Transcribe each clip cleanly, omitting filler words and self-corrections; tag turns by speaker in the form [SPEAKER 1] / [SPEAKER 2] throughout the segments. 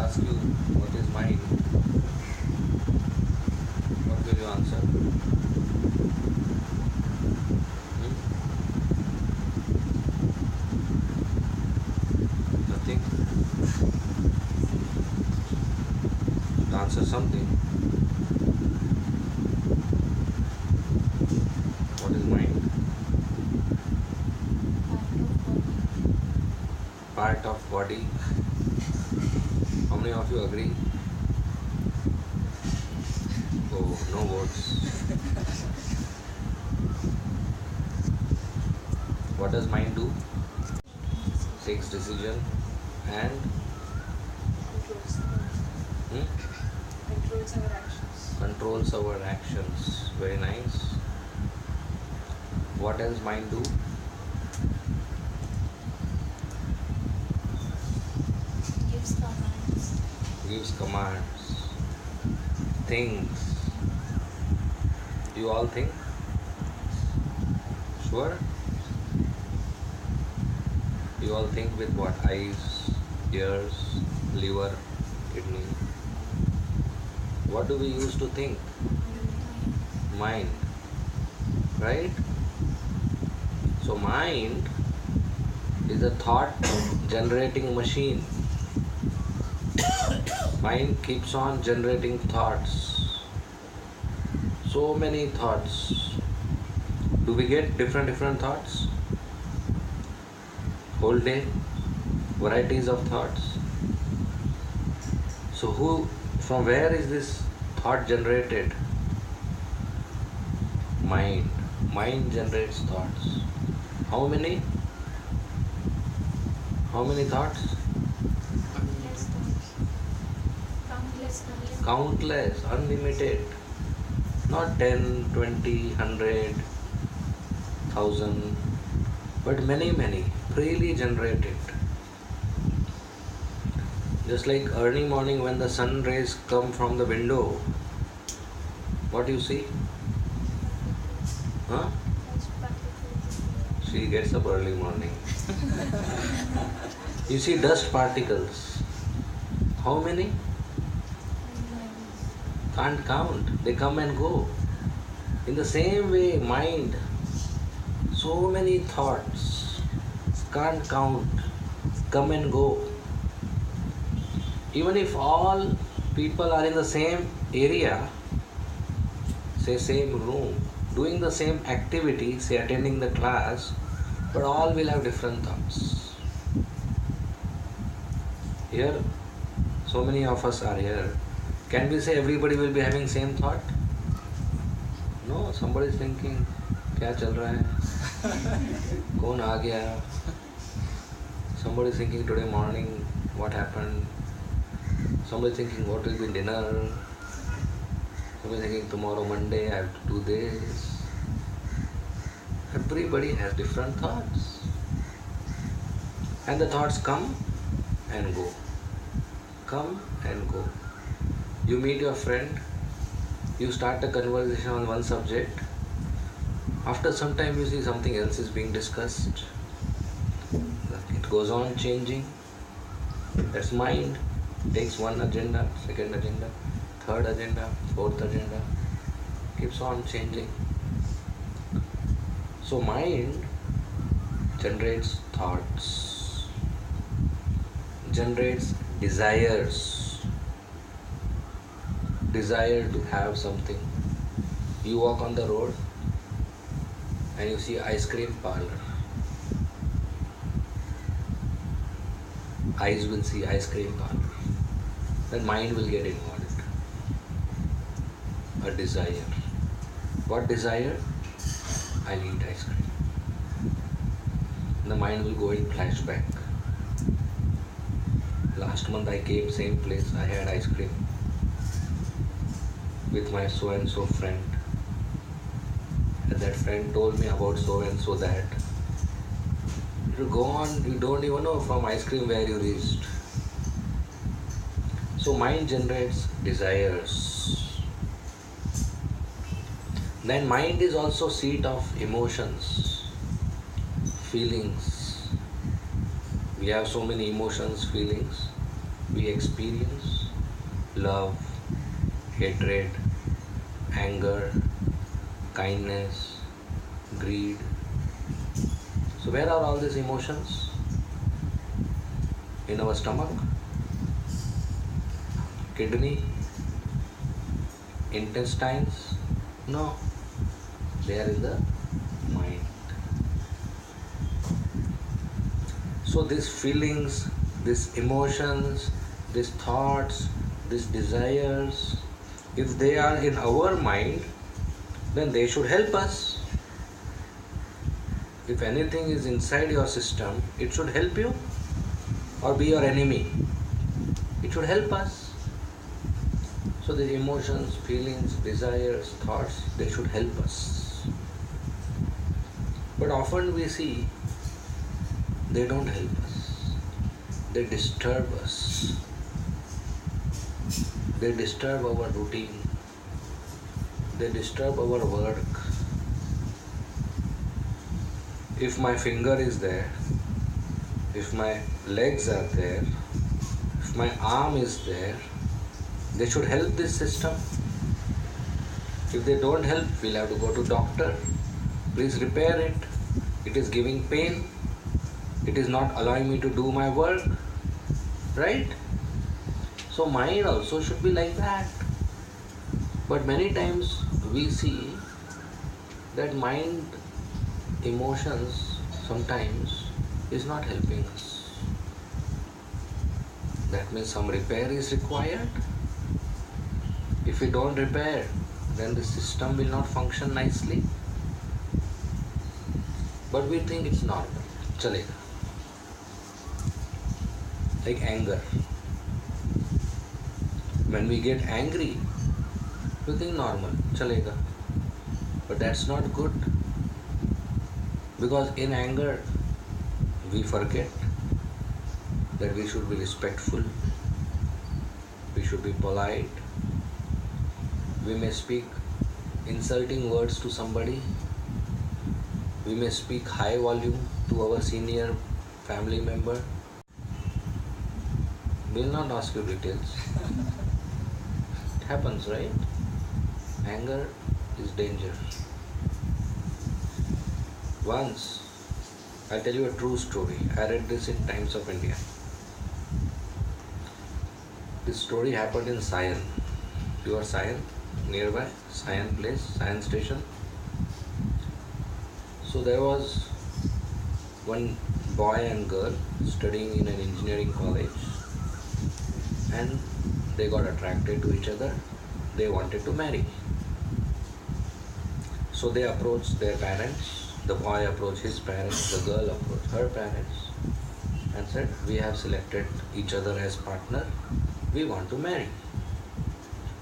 [SPEAKER 1] ask you what is mind, what will you answer? Nothing? Answer something. What is mind? Part of body. How many of you agree? Oh, no votes. What does mind do? Takes decision and
[SPEAKER 2] Controls our actions.
[SPEAKER 1] controls our actions. Very nice. What else mind do?
[SPEAKER 2] Gives commands.
[SPEAKER 1] Gives commands. Thinks. You all think? Sure? You all think with what? Eyes, ears, liver, kidney. What do we use to think? Mind. Right? So mind is a thought generating machine. Mind keeps on generating thoughts. So many thoughts. Do we get different thoughts? Whole day, varieties of thoughts. So from where is this thought generated? Mind. Mind generates thoughts. How many? How many thoughts?
[SPEAKER 2] Countless thoughts. Countless.
[SPEAKER 1] Countless, unlimited. Not 10, 20, 100, 1000, but many, freely generated. Just like early morning when the sun rays come from the window, what do you see? Huh? She gets up early morning. You see dust particles. How many? Can't count. They come and go. In the same way, mind, so many thoughts, can't count, come and go. Even if all people are in the same area, say same room, doing the same activity, say attending the class, but all will have different thoughts. Here, so many of us are here. Can we say everybody will be having same thought? No, somebody is thinking, क्या चल रहा है? कौन आ गया? Somebody is thinking today morning, what happened? Somebody is thinking what will be dinner? Somebody is thinking tomorrow Monday I have to do this. Everybody has different thoughts. And the thoughts come and go. Come and go. You meet your friend, you start a conversation on one subject. After some time you see something else is being discussed. It goes on changing. That's mind. Takes one agenda, second agenda, third agenda, fourth agenda. Keeps on changing. So mind generates thoughts, generates desires, desire to have something. You walk on the road and you see ice cream parlor. Eyes will see ice cream parlor. Then mind will get involved. A desire. What desire? I'll eat ice cream. The mind will go in flashback. Last month I came same place, I had ice cream with my so and so friend. And that friend told me about so and so that. You go on, you don't even know from ice cream where you reached. So mind generates desires. Then mind is also seat of emotions, feelings. We have so many emotions, feelings. we experience love, hatred, anger, kindness, greed. So, where are all these emotions? In our stomach, kidney, intestines? No, they are in the mind. So, these feelings, these emotions, these thoughts, these desires, if they are in our mind, then they should help us. If anything is inside your system, it should help you or be your enemy. It should help us. So the emotions, feelings, desires, thoughts, they should help us. But often we see they don't help us. They disturb us. They disturb our routine. They disturb our work. If my finger is there, if my legs are there, if my arm is there, they should help this system. If they don't help, we'll have to go to doctor. Please repair it. It is giving pain. It is not allowing me to do my work. Right? So mind also should be like that. But many times we see that mind emotions sometimes is not helping us. That means some repair is required. If we don't repair, then the system will not function nicely. But we think it's normal. Chalega. Like anger. When we get angry, we think normal. Chalega. But that's not good. Because in anger, we forget that we should be respectful, we should be polite, we may speak insulting words to somebody, we may speak high volume to our senior family member. We will not ask you details. It happens, right? Anger is dangerous. Once, I'll tell you a true story. I read this in Times of India. This story happened in Sion. You are Sion? Nearby? Sion place? Sion station? So there was one boy and girl studying in an engineering college, and they got attracted to each other. They wanted to marry. So they approached their parents. The boy approached his parents, the girl approached her parents and said, we have selected each other as partner, we want to marry.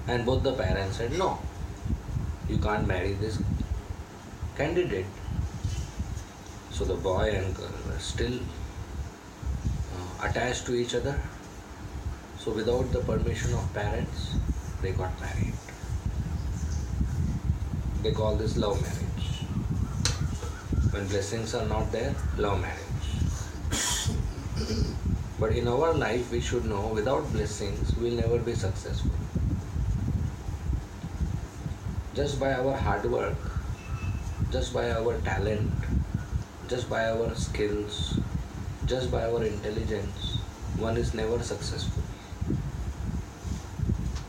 [SPEAKER 1] And both the parents said, no, you can't marry this candidate. So the boy and girl were still attached to each other. So without the permission of parents, they got married. They call this love marriage. When blessings are not there, love marriage. But in our life, we should know without blessings, we will never be successful. Just by our hard work, just by our talent, just by our skills, just by our intelligence, one is never successful.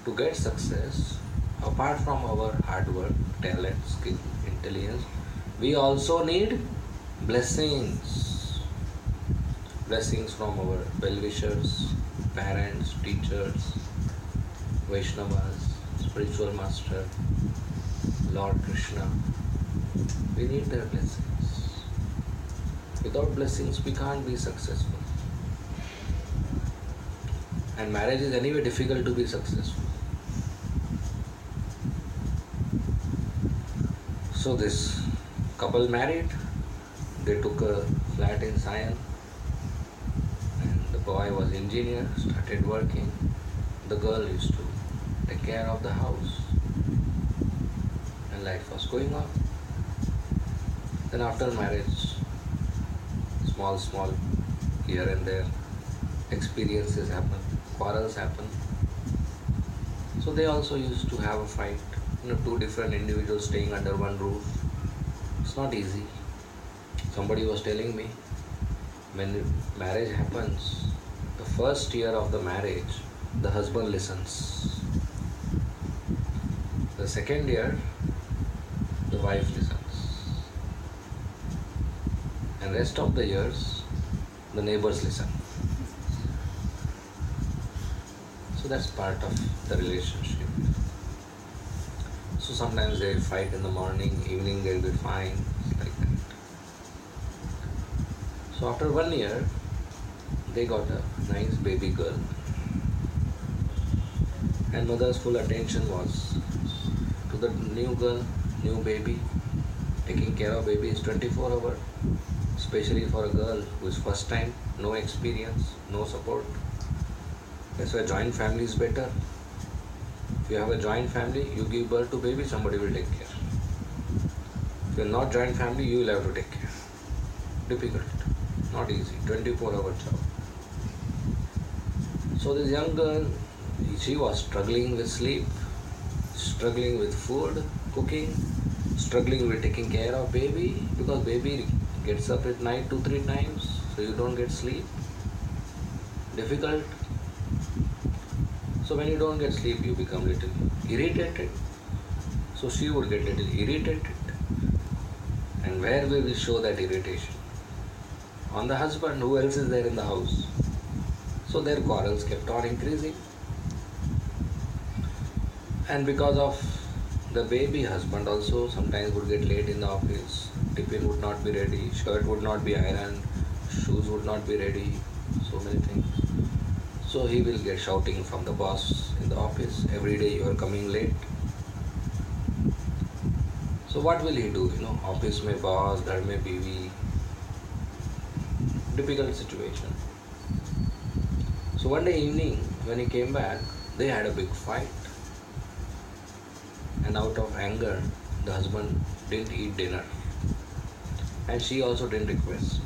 [SPEAKER 1] To get success, apart from our hard work, talent, skill, intelligence, we also need blessings. Blessings from our well-wishers, parents, teachers, Vaishnavas, spiritual master, Lord Krishna. We need their blessings. Without blessings, we can't be successful. And marriage is anyway difficult to be successful. So this couple married, they took a flat in Sion, and the boy was engineer, started working. The girl used to take care of the house, and life was going on. Then after marriage, small here and there, experiences happen, quarrels happen. So they also used to have a fight. Two different individuals staying under one roof. It's not easy. Somebody was telling me, when marriage happens, the first year of the marriage, the husband listens. The second year, the wife listens. And rest of the years, the neighbors listen. So that's part of the relationship. So sometimes they fight in the morning, evening they'll be fine, like that. So after 1 year, they got a nice baby girl. And mother's full attention was to the new girl, new baby. Taking care of baby is 24 hours, especially for a girl who is first time, no experience, no support. That's why joint family is better. If you have a joint family, you give birth to baby, somebody will take care. If you are not joint family, you will have to take care. Difficult, not easy, 24-hour job. So this young girl, she was struggling with sleep, struggling with food, cooking, struggling with taking care of baby, because baby gets up at night 2-3 times, so you don't get sleep. Difficult. So when you don't get sleep, you become little irritated. So she would get little irritated. And where we will show that irritation? On the husband. Who else is there in the house? So their quarrels kept on increasing. And because of the baby, husband also sometimes would get late in the office. Tiffin would not be ready, shirt would not be ironed, shoes would not be ready, so many things. So he will get shouting from the boss in the office, every day you are coming late. So what will he do? Office mein boss, ghar mein biwi. Difficult situation. So one day evening, when he came back, they had a big fight. And out of anger, the husband didn't eat dinner. And she also didn't request.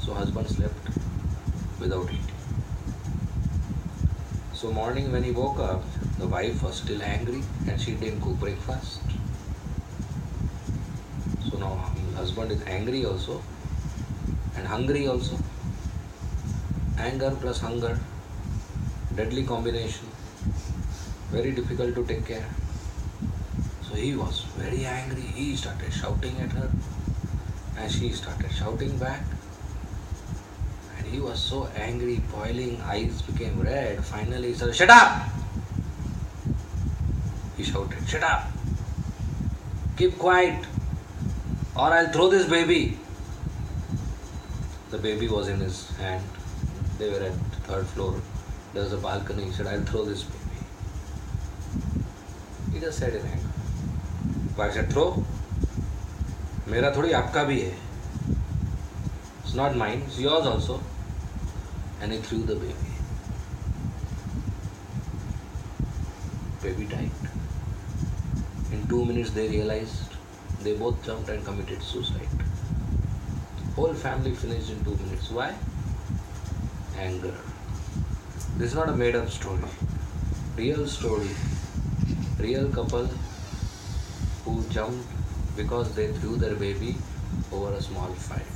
[SPEAKER 1] So husband slept without eating. So morning when he woke up, the wife was still angry and she didn't cook breakfast. So now husband is angry also and hungry also. Anger plus hunger, deadly combination, very difficult to take care. So he was very angry, he started shouting at her and she started shouting back. And he was so angry, boiling, eyes became red. Finally he said, "Shut up!" He shouted, "Shut up! Keep quiet or I'll throw this baby." The baby was in his hand. They were at the third floor. There was a balcony. He said, "I'll throw this baby." He just said in anger. Wife said, "Throw? Mera thodi, aapka bhi hai. It's not mine, it's yours also." And he threw the baby. Baby died. In 2 minutes they realized, they both jumped and committed suicide. Whole family finished in 2 minutes. Why? Anger. This is not a made up story. Real story. Real couple who jumped because they threw their baby over a small fight.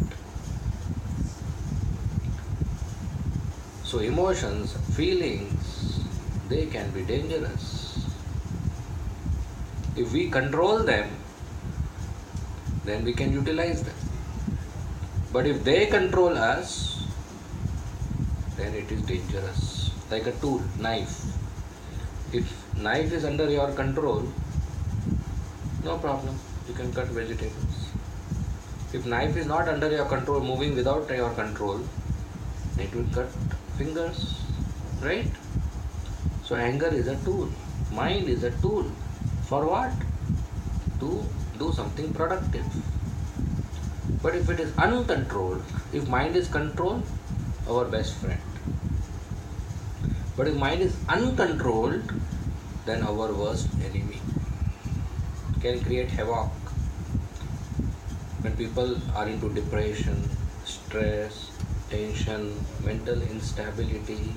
[SPEAKER 1] So emotions, feelings, they can be dangerous. If we control them, then we can utilize them. But if they control us, then it is dangerous. Like a tool, knife. If knife is under your control, no problem, you can cut vegetables. If knife is not under your control, moving without your control, it will cut fingers, right? So anger is a tool, mind is a tool. For what? To do something productive. But if it is uncontrolled, if mind is controlled, our best friend. But if mind is uncontrolled, then our worst enemy. Can create havoc. When people are into depression, stress, tension, mental instability.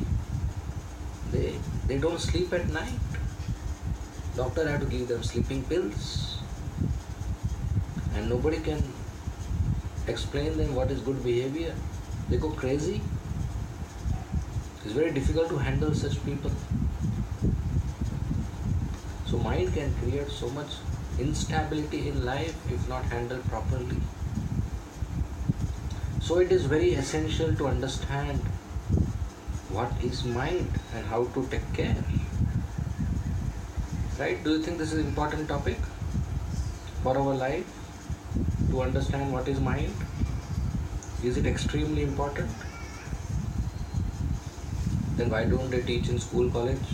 [SPEAKER 1] They don't sleep at night. Doctor had to give them sleeping pills, and nobody can explain them what is good behavior. They go crazy. It's very difficult to handle such people. So mind can create so much instability in life if not handled properly. So it is very essential to understand what is mind and how to take care. Right? Do you think this is an important topic for our life? To understand what is mind? Is it extremely important? Then why don't they teach in school, college?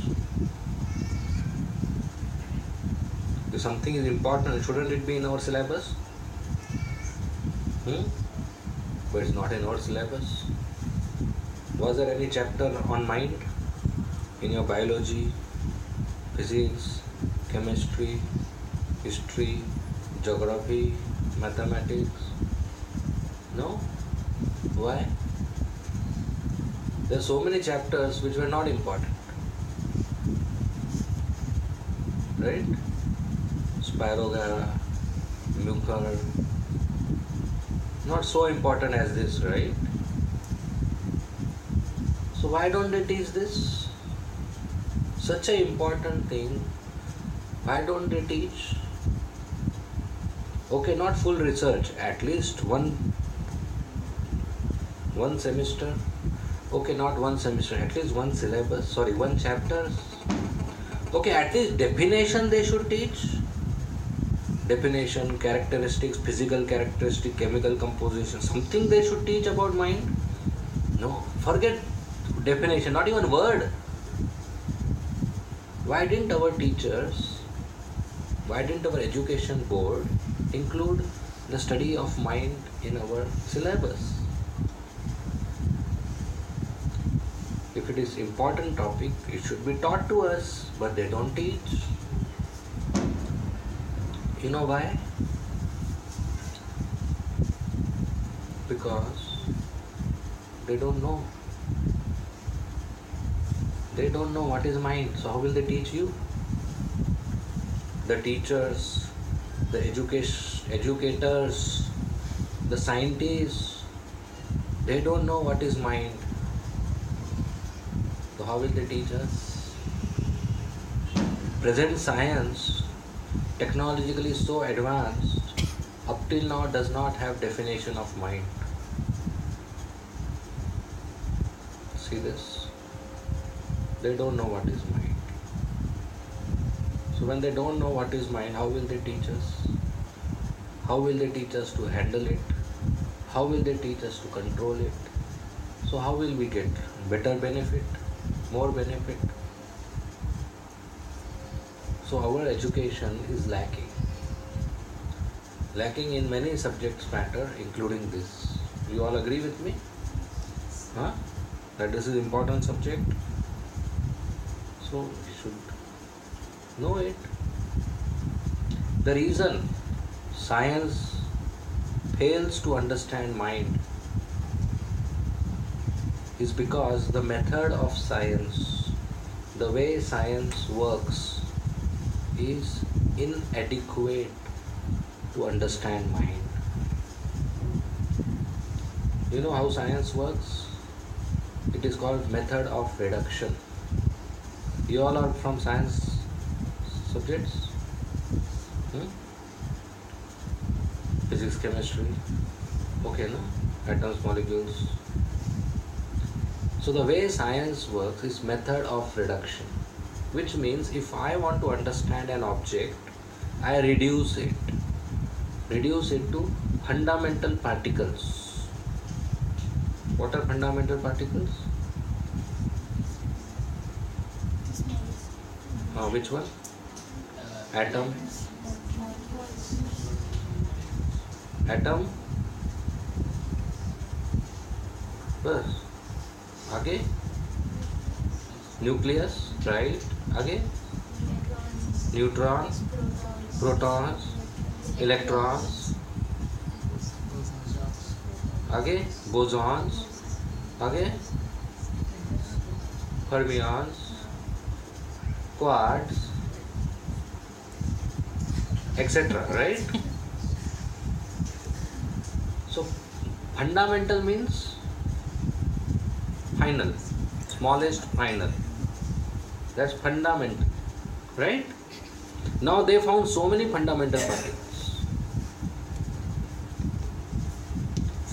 [SPEAKER 1] If something is important, shouldn't it be in our syllabus? But it's not in our syllabus. Was there any chapter on mind in your biology, physics, chemistry, history, geography, mathematics? No? Why? There are so many chapters which were not important. Right? Spirogyra, Mucor, not so important as this, right? So why don't they teach this? Such an important thing, why don't they teach? Okay, not full research, at least one semester. Okay, not one semester, at least one syllabus, one chapter. Okay, at least definition they should teach. Definition, characteristics, physical characteristic, chemical composition, something they should teach about mind. No, forget definition, not even word. Why didn't our teachers, why didn't our education board include the study of mind in our syllabus? If it is important topic, it should be taught to us, but they don't teach. You know why? Because they don't know. They don't know what is mind, so how will they teach you? The teachers, the educators, the scientists, they don't know what is mind. So how will they teach us? Present science, technologically so advanced, up till now does not have definition of mind. See this? They don't know what is mind. So when they don't know what is mind, how will they teach us? How will they teach us to handle it? How will they teach us to control it? So how will we get better benefit, more benefit? So our education is lacking. Lacking in many subjects matter, including this. You all agree with me? Huh? That this is important subject? So we should know it. The reason science fails to understand mind is because the method of science, the way science works, is inadequate to understand mind. You know how science works? It is called method of reduction. You all are from science subjects? Physics, chemistry. Okay, no? Atoms, molecules. So the way science works is method of reduction, which means if I want to understand an object, I reduce it to fundamental particles. What are fundamental particles? Which one? Atom. Atom. बस आगे nucleus, right? आगे neutron, protons, electrons, आगे bosons, आगे fermions, quarks, etc. Right? So fundamental means final, smallest final. That's fundamental, right? Now they found so many fundamental particles.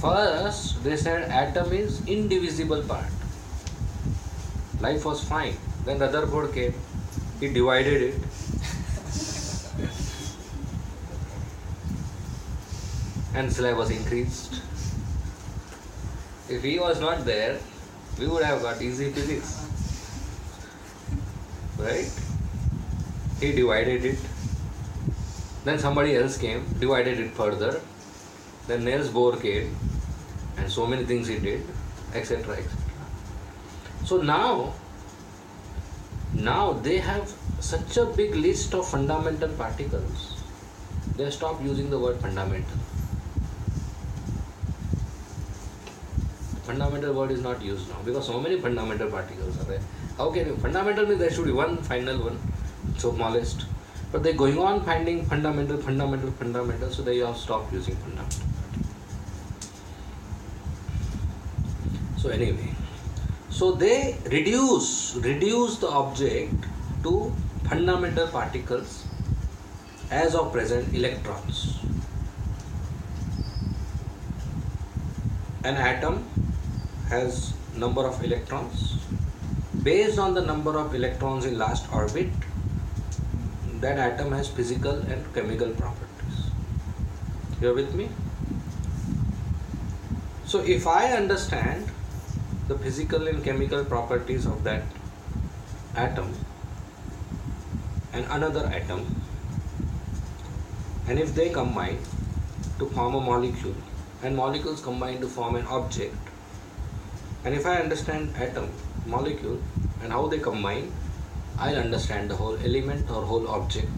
[SPEAKER 1] First, they said atom is indivisible part. Life was fine. Then Rutherford came. He divided it. And syllabus increased. If he was not there, we would have got easy physics. Right? He divided it. Then somebody else came, divided it further. Then Niels Bohr came, and so many things he did, etc. etc. So now they have such a big list of fundamental particles, they stop using the word fundamental. Fundamental word is not used now because so many fundamental particles are there. How can you? Fundamental means there should be one final one, so smallest. But they're going on finding fundamental, so they have stopped using fundamental. So anyway, so they reduce the object to fundamental particles, as of present electrons. An atom has number of electrons. Based on the number of electrons in last orbit, that atom has physical and chemical properties. You are with me? So if I understand the physical and chemical properties of that atom and another atom, and if they combine to form a molecule, and molecules combine to form an object, and if I understand atom, molecule, and how they combine, I'll understand the whole element or whole object.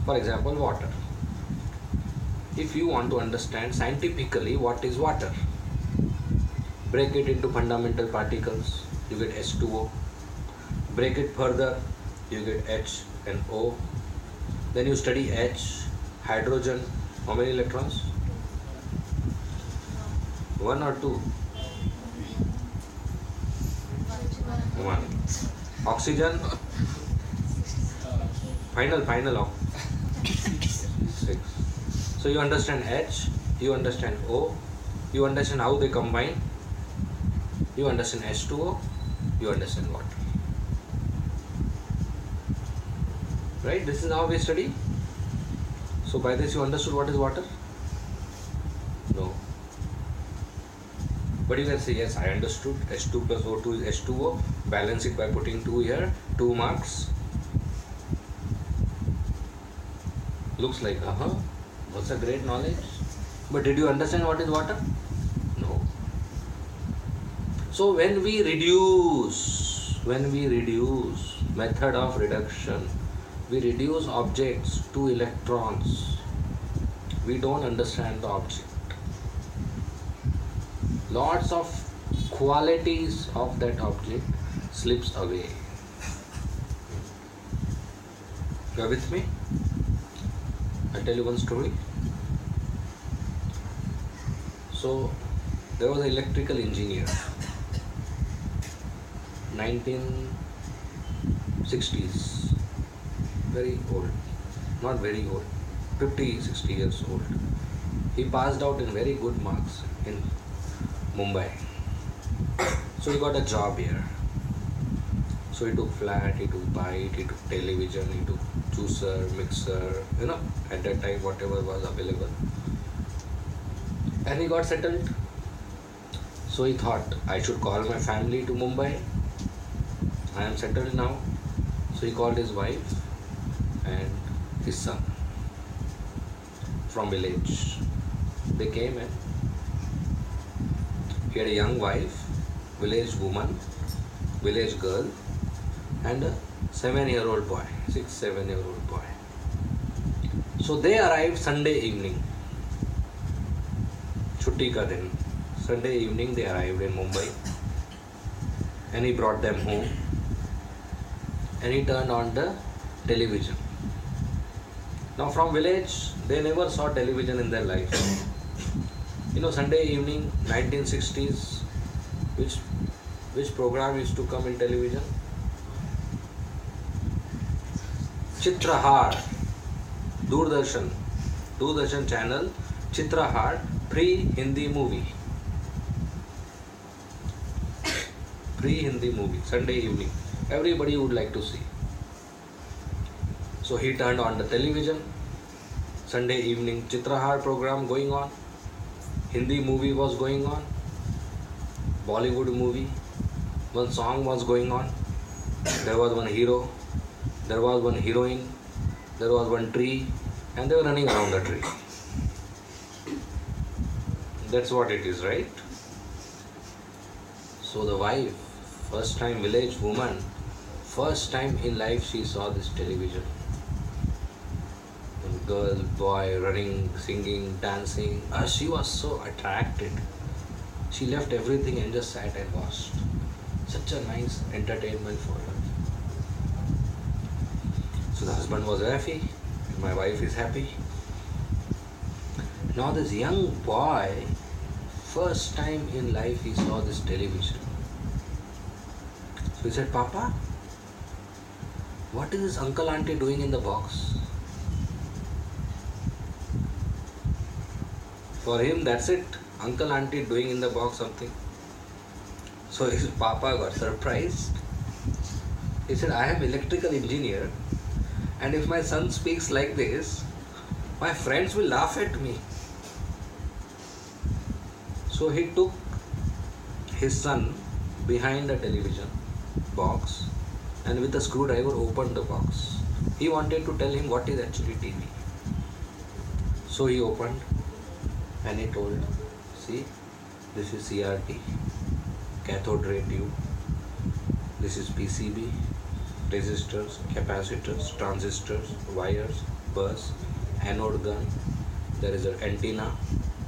[SPEAKER 1] For example, water. If you want to understand scientifically what is water, break it into fundamental particles, you get H2O. Break it further, you get H and O. Then you study H, hydrogen. How many electrons? 1 or 2? 1. Oxygen? Final. 6. So you understand H, you understand O, you understand how they combine, you understand H2O, you understand water. Right? This is how we study. So by this you understood what is water? No. But you can say, yes, I understood. H2 plus O2 is H2O. Balance it by putting 2 here. 2 marks. Looks like, that's a great knowledge. But did you understand what is water? No. So when we reduce method of reduction, we reduce objects to electrons, we don't understand the object. Lots of qualities of that object slips away. You are with me? I'll tell you one story. So there was an electrical engineer, 1960s, very old, not very old, 50, 60 years old. He passed out in very good marks in Mumbai. So he got a job here. So he took flat, he took bike, he took television, he took juicer, mixer, at that time whatever was available. And he got settled. So he thought, I should call my family to Mumbai. I am settled now. So he called his wife and his son from village. They came and he had a young wife, village woman, village girl, and a 7-year-old boy, 6-7-year-old boy. So they arrived Sunday evening, छुट्टी का दिन, Sunday evening they arrived in Mumbai, and he brought them home, and he turned on the television. Now from village, they never saw television in their life. Sunday evening, 1960s, which program used to come in television? Chitrahar, Doordarshan channel, Chitrahar, pre-Hindi movie, Sunday evening. Everybody would like to see. So he turned on the television, Sunday evening Chitrahar program going on, Hindi movie was going on, Bollywood movie, one song was going on, there was one hero, there was one heroine, there was one tree, and they were running around the tree. That's what it is, right? So the wife, first time village woman, first time in life she saw this television. Girl, boy, running, singing, dancing. She was so attracted. She left everything and just sat and watched. Such a nice entertainment for her. So the husband was happy, and my wife is happy. Now this young boy, first time in life he saw this television. So he said, Papa, what is this uncle auntie doing in the box? For him, that's it. Uncle auntie doing in the box something. So his papa got surprised. He said, I am electrical engineer, and if my son speaks like this, my friends will laugh at me. So he took his son behind the television box and with a screwdriver opened the box. He wanted to tell him what is actually TV. So he opened and he told, see, this is CRT, cathode ray tube, this is PCB, resistors, capacitors, transistors, wires, bus, anode gun, there is an antenna,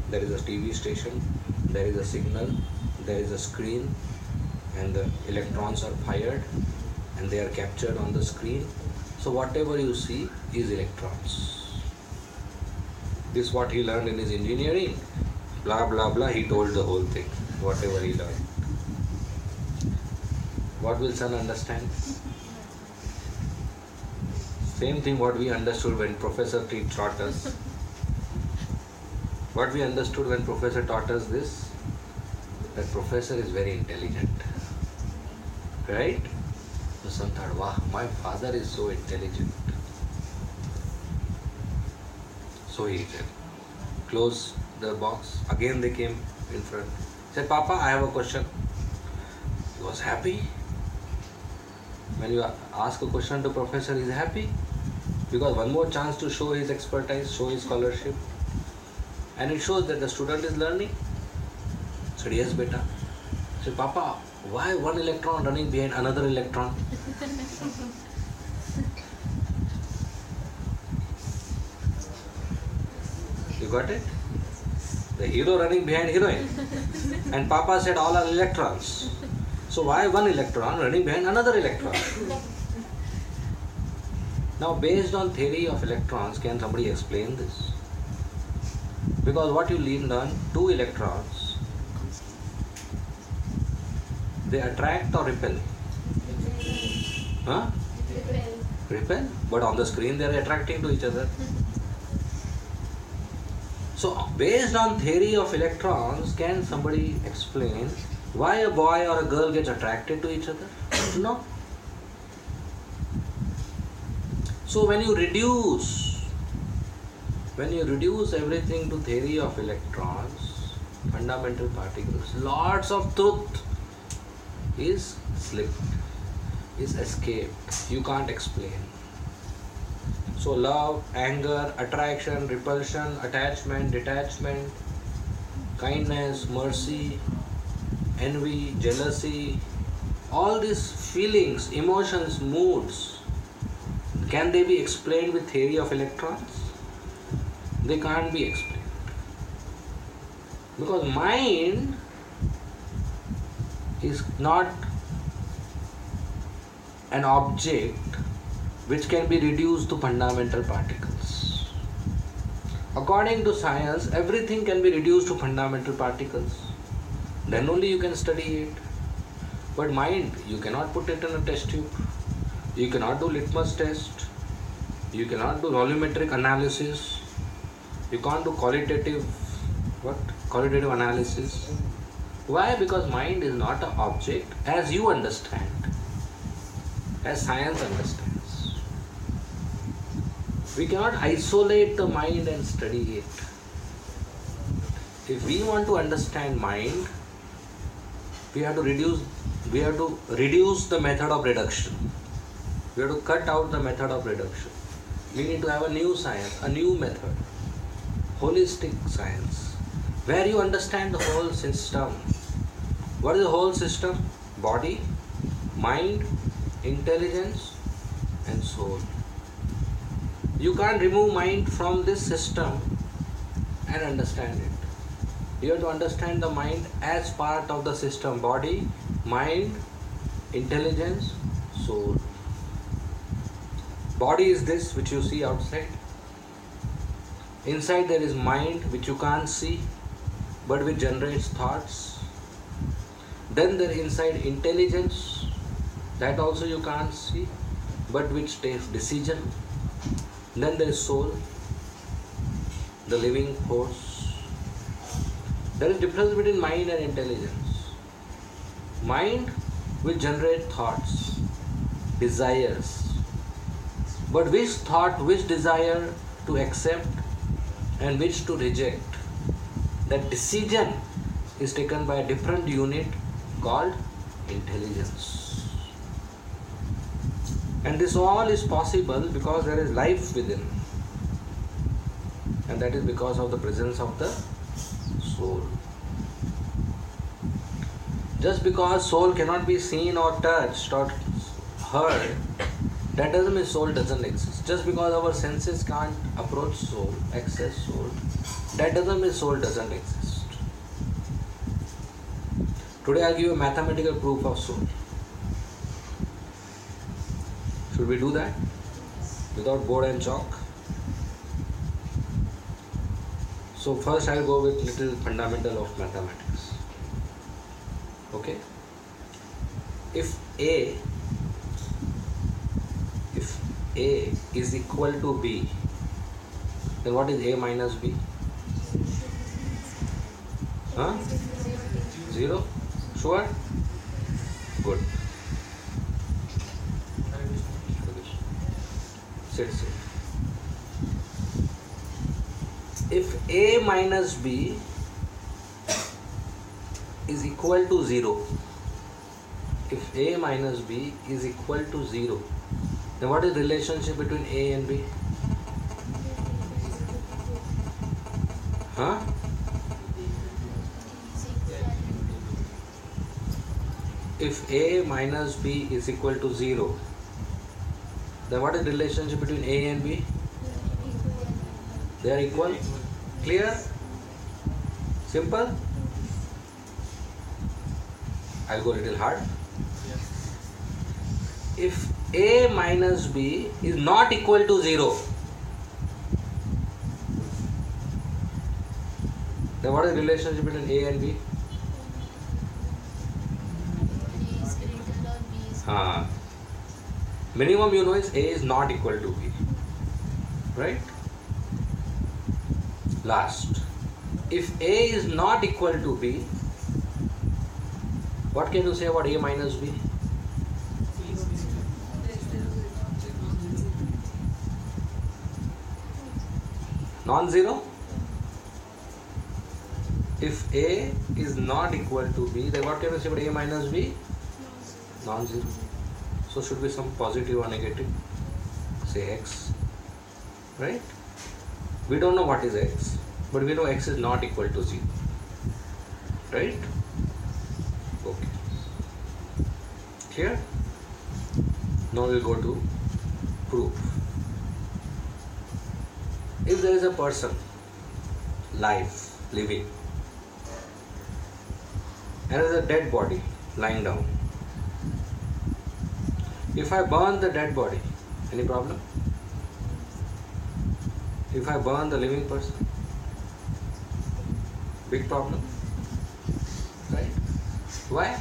[SPEAKER 1] there is a TV station, there is a signal, there is a screen, and the electrons are fired and they are captured on the screen. So whatever you see is electrons. This is what he learned in his engineering. Blah blah blah, he told the whole thing, whatever he learned. What will son understand? Same thing what we understood when Professor taught us. What we understood when Professor taught us this, that Professor is very intelligent. Right? So son thought, wow, my father is so intelligent. So he said, close the box. Again they came in front. Said, Papa, I have a question. He was happy. When you ask a question to professor, he is happy. Because one more chance to show his expertise, show his scholarship. And it shows that the student is learning. Said, yes, beta. Said, Papa, why one electron running behind another electron? You got it? The hero running behind heroine. And Papa said all are electrons. So why one electron running behind another electron? Now based on theory of electrons, can somebody explain this? Because what you learn, two electrons, they attract or repel? Huh? Repel. But on the screen they are attracting to each other. So based on theory of electrons, can somebody explain why a boy or a girl gets attracted to each other? No. So when you reduce everything to theory of electrons, fundamental particles, lots of truth is slipped, is escaped. You can't explain. So love, anger, attraction, repulsion, attachment, detachment, kindness, mercy, envy, jealousy, all these feelings, emotions, moods, can they be explained with theory of electrons? They can't be explained. Because mind is not an object which can be reduced to fundamental particles. According to science, everything can be reduced to fundamental particles. Then only you can study it. But mind, you cannot put it in a test tube. You cannot do litmus test. You cannot do volumetric analysis. You can't do qualitative analysis. Why? Because mind is not an object as you understand, as science understands. We cannot isolate the mind and study it. If we want to understand mind, we have to reduce the method of reduction. We have to cut out the method of reduction. We need to have a new science, a new method, holistic science, where you understand the whole system. What is the whole system? Body, mind, intelligence and soul. You can't remove mind from this system and understand it. You have to understand the mind as part of the system. Body, mind, intelligence, soul. Body is this which you see outside. Inside there is mind which you can't see but which generates thoughts. Then there is inside intelligence, that also you can't see but which takes decision. Then there is soul, the living force. There is difference between mind and intelligence. Mind will generate thoughts, desires. But which thought, which desire to accept and which to reject, that decision is taken by a different unit called intelligence. And this all is possible because there is life within. And that is because of the presence of the soul. Just because soul cannot be seen or touched or heard, that doesn't mean soul doesn't exist. Just because our senses can't approach soul, access soul, that doesn't mean soul doesn't exist. Today I'll give you a mathematical proof of soul. Should we do that? Without board and chalk? So first I'll go with little fundamental of mathematics. Okay? If A is equal to B, then what is A minus B? Huh? 0? Sure? Good. Sit. If A minus B is equal to 0, if A minus B is equal to 0, then what is the relationship between A and B? Huh? If A minus B is equal to 0, then what is the relationship between A and B? They are equal. Clear? Simple? I'll go a little hard. If A minus B is not equal to 0, then what is the relationship between A and B? Minimum you know is A is not equal to B. Right? Last. If A is not equal to B, what can you say about A minus B? Non-zero? If A is not equal to B, then what can you say about A minus B? Non-zero. So should be some positive or negative. Say X. Right? We don't know what is X, but we know X is not equal to 0. Right? Okay. Clear? Now we'll go to proof. If there is a person, live, living, and there is a dead body, lying down. If I burn the dead body, any problem? If I burn the living person, big problem, right? Why?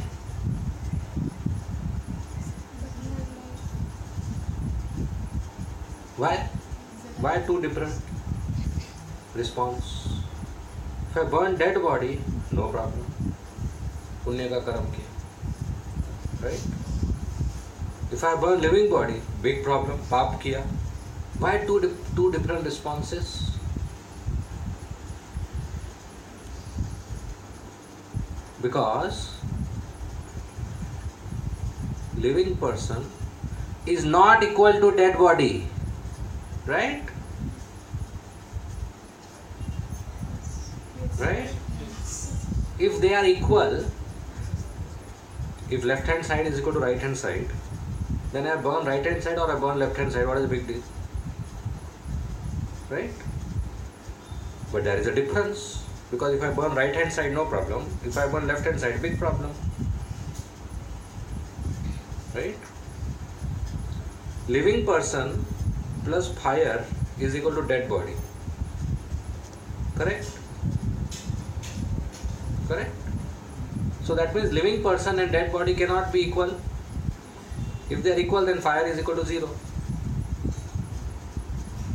[SPEAKER 1] Why? Why two different response? If I burn dead body, no problem. पुण्य का कर्म किया, right? If I burn living body, big problem, पाप किया. Why two different responses? Because living person is not equal to dead body, right? Right? If they are equal, if left hand side is equal to right hand side, then I burn right hand side or I burn left hand side, what is the big deal? Right? But there is a difference, because if I burn right hand side, no problem. If I burn left hand side, big problem. Right? Living person plus fire is equal to dead body. Correct? Correct? So that means living person and dead body cannot be equal. If they are equal, then fire is equal to 0.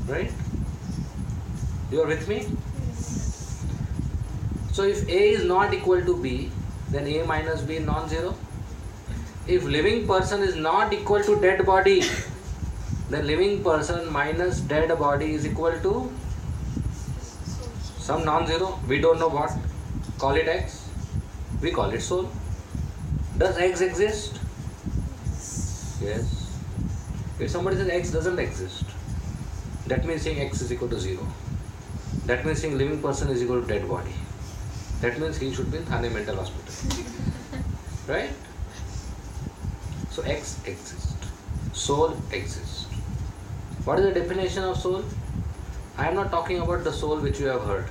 [SPEAKER 1] Right? You are with me? So if A is not equal to B, then A minus B is non-zero. If living person is not equal to dead body, then living person minus dead body is equal to some non-zero. We don't know what. Call it X. We call it soul. Does X exist? Yes. If somebody says X doesn't exist, that means saying X is equal to 0. That means saying living person is equal to dead body. That means he should be in Thane mental hospital. Right? So X exists. Soul exists. What is the definition of soul? I am not talking about the soul which you have heard.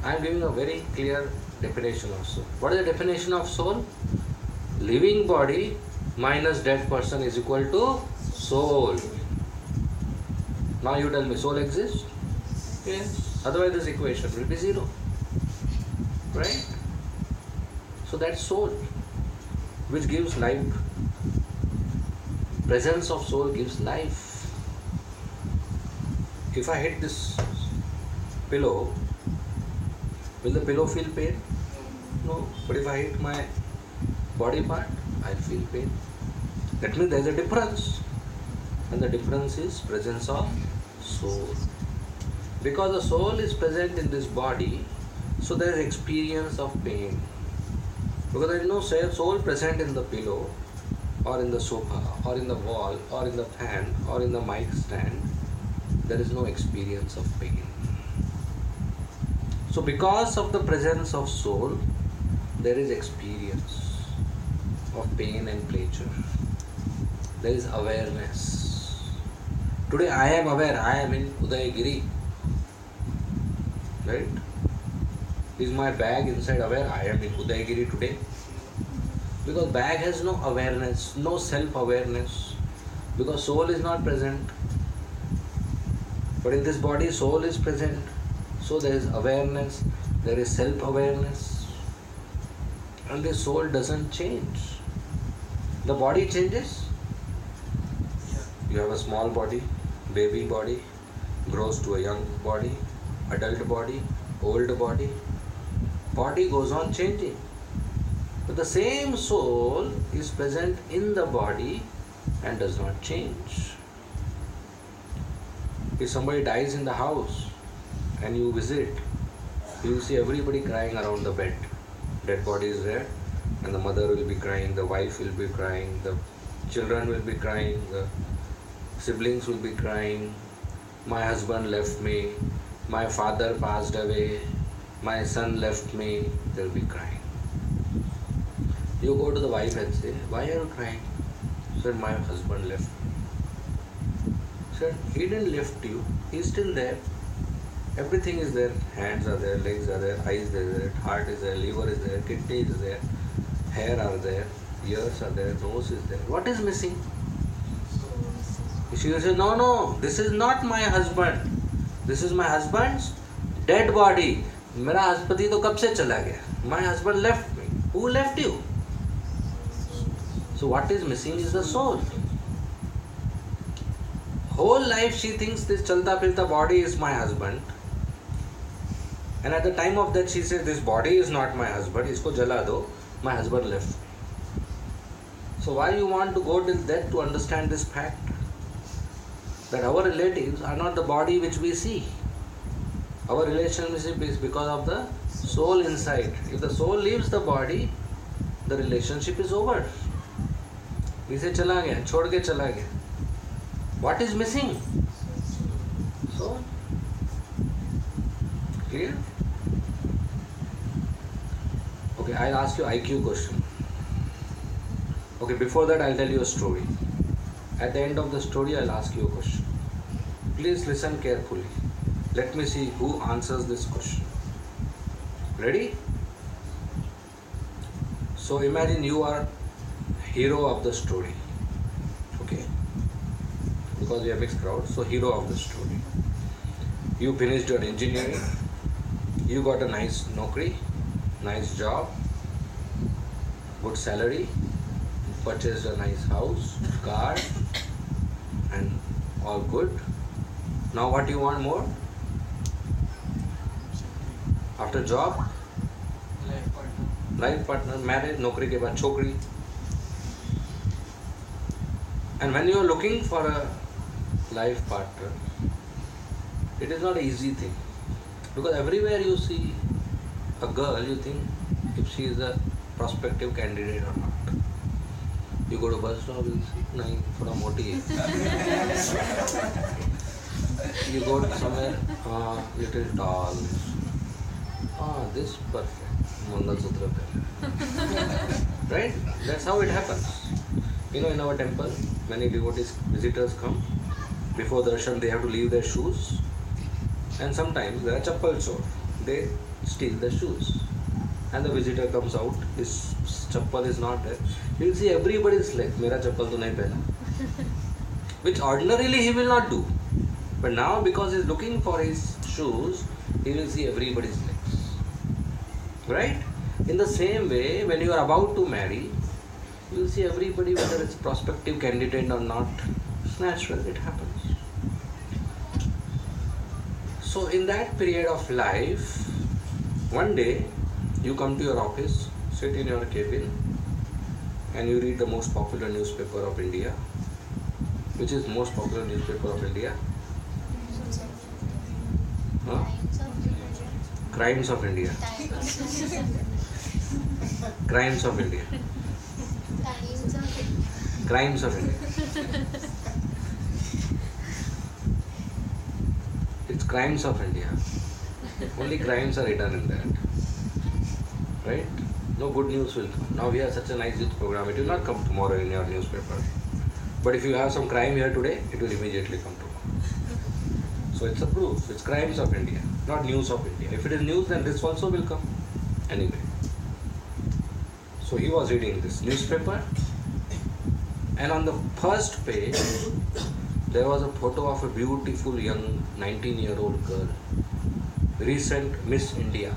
[SPEAKER 1] I am giving a very clear definition of soul. What is the definition of soul? Living body minus dead person is equal to soul. Now you tell me, soul exists? Yes. Otherwise this equation will be 0. Right? So that's soul, which gives life. Presence of soul gives life. If I hit this pillow, will the pillow feel pain? No. But if I hit my body part, I'll feel pain. That means there is a difference. And the difference is presence of soul. Because the soul is present in this body, so there is experience of pain. Because there is no soul present in the pillow, or in the sofa, or in the wall, or in the fan, or in the mic stand, there is no experience of pain. So because of the presence of soul, there is experience of pain and pleasure. There is awareness. Today I am aware, I am in Udayagiri. Right? Is my bag inside aware? I am in Udayagiri today. Because bag has no awareness, no self-awareness. Because soul is not present. But in this body, soul is present. So there is awareness, there is self-awareness. And the soul doesn't change. The body changes. You have a small body, baby body, grows to a young body, adult body, old body. Body goes on changing. But the same soul is present in the body and does not change. If somebody dies in the house and you visit, you will see everybody crying around the bed. Dead body is there, and the mother will be crying, the wife will be crying, the children will be crying, the siblings will be crying. My husband left me, my father passed away, my son left me, they will be crying. You go to the wife and say, why are you crying? Said, my husband left me. Said, he didn't left you, he is still there. Everything is there. Hands are there, legs are there, eyes are there, heart is there, liver is there, kidney is there. hair are there, ears are there, nose is there. What is missing? She will say, no, this is not my husband. This is my husband's dead body. मेरा हस्पति तो कब से चला गया. My husband left me. Who left you? So what is missing is the soul. Whole life she thinks this chalta filta body is my husband. And at the time of that she says, this body is not my husband. Isko jala do. My husband left. So why you want to go till death to understand this fact? That our relatives are not the body which we see. Our relationship is because of the soul inside. If the soul leaves the body, the relationship is over. इसे चला गया, छोड़ के चला गया. What is missing? Soul. Clear? Okay, I'll ask you IQ question. Okay, before that I'll tell you a story. At the end of the story, I'll ask you a question. Please listen carefully. Let me see who answers this question. Ready? So imagine you are hero of the story. Okay? Because we are mixed crowd, so hero of the story. You finished your engineering. You got a nice naukri, nice job, good salary, purchased a nice house, car, and all good. Now what do you want more? After job? Life partner, marriage, naukri ke baad chokri. And when you are looking for a life partner, it is not an easy thing. Because everywhere you see a girl, you think if she is a prospective candidate or not. You go to bus stop, you see, nahi, thoda moti hai. You go to somewhere, little tall. This perfect. Mangalsutra pehle. Right? That's how it happens. You know, in our temple, many devotees, visitors come. Before darshan, they have to leave their shoes. And sometimes there are chappal chor. They steal the shoes. And the visitor comes out, his chappal is not there. He will see everybody's legs. Mera chappal to nahi pehna. Which ordinarily he will not do. But now because he is looking for his shoes, he will see everybody's legs. Right? In the same way, when you are about to marry, you will see everybody, whether it's prospective candidate or not. It's natural, it happens. So in that period of life, one day you come to your office, sit in your cabin, and you read the most popular newspaper of India. Which is most popular newspaper of India? Huh? Crimes of India. Crimes of India. Crimes of India. It's Crimes of India. Only crimes are written in that. Right? No good news will come. Now we have such a nice youth program. It will not come tomorrow in your newspaper. But if you have some crime here today, it will immediately come tomorrow. So it's a proof. It's Crimes of India, not News of India. If it is news, then this also will come. Anyway. So he was reading this newspaper, and on the first page, there was a photo of a beautiful young 19-year-old girl, recent Miss India.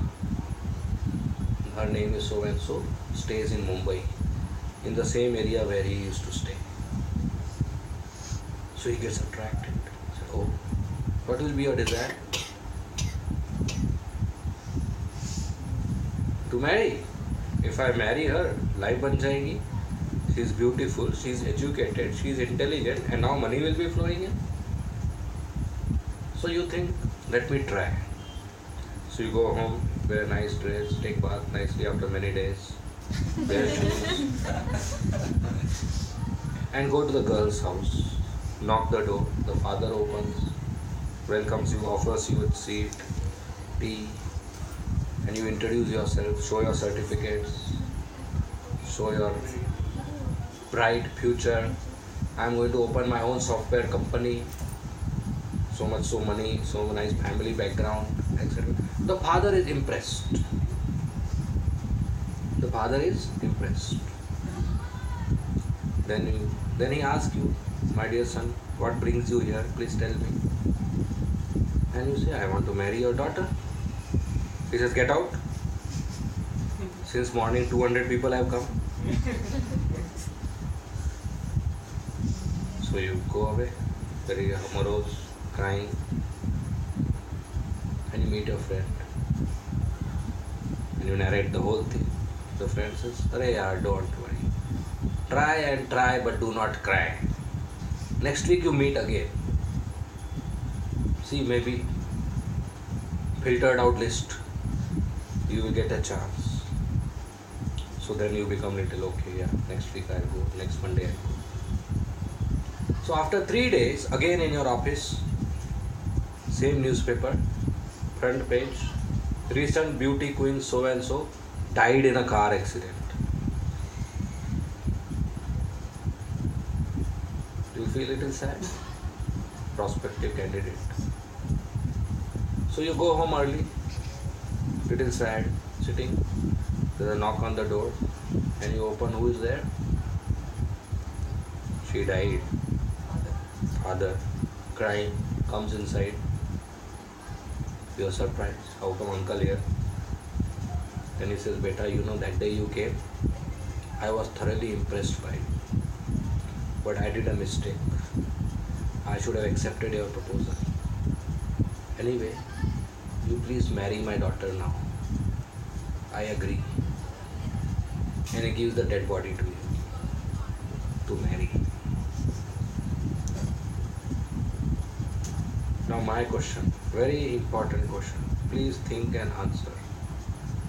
[SPEAKER 1] Her name is so and so, stays in Mumbai, in the same area where he used to stay. So he gets attracted. He said, oh, what will be your desire? To marry. If I marry her, life ban jayegi. She is beautiful, she is educated, she is intelligent, and now money will be flowing in. So you think, let me try. So you go home, wear a nice dress, take bath nicely after many days, wear shoes, and go to the girl's house. Knock the door, the father opens, welcomes you, offers you a seat, tea, and you introduce yourself, show your certificates, show your bright future. I am going to open my own software company, so much so money, so nice family background, etc. The father is impressed. The father is impressed. Then he asks you, my dear son, what brings you here? Please tell me. And you say, I want to marry your daughter. He says, get out. Since morning 200 people have come. So you go away, very morose, crying, and you meet your friend. And you narrate the whole thing. The friend says, Arey yaar, don't worry. Try and try, but do not cry. Next week you meet again. See, maybe filtered out list, you will get a chance. So then you become little, okay, yeah, next week I'll go, next Monday I'll go. So after 3 days, again in your office, same newspaper, front page, recent beauty queen so and so died in a car accident. Do you feel it is sad? Prospective candidate. So you go home early, little sad, sitting. There's a knock on the door, and you open. Who is there? She died. Father, crying, comes inside. You are surprised. How come uncle here? Then he says, Beta, you know that day you came, I was thoroughly impressed by you. But I did a mistake. I should have accepted your proposal. Anyway, you please marry my daughter now. I agree. And he gives the dead body to you to marry. Now my question, very important question. Please think and answer.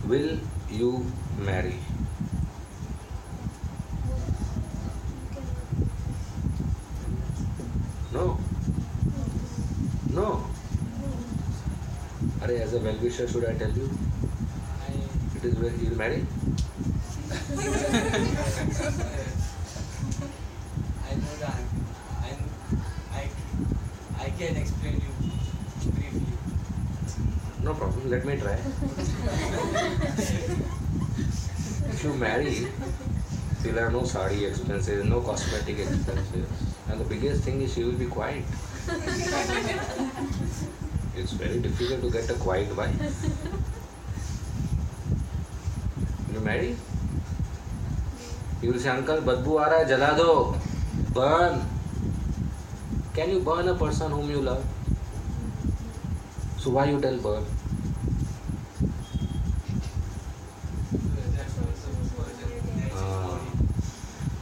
[SPEAKER 1] Will you marry? No. No. As a well-wisher, should I tell you? It is where you will marry?
[SPEAKER 3] I know that. I can explain you briefly.
[SPEAKER 1] No problem, let me try. If you marry, you'll have no sari expenses, no cosmetic expenses. And the biggest thing is she will be quiet. It's very difficult to get a quiet wife. You marry? You will say, Uncle, badbu aa raha hai, jala do. Burn. Can you burn a person whom you love? So why you tell burn?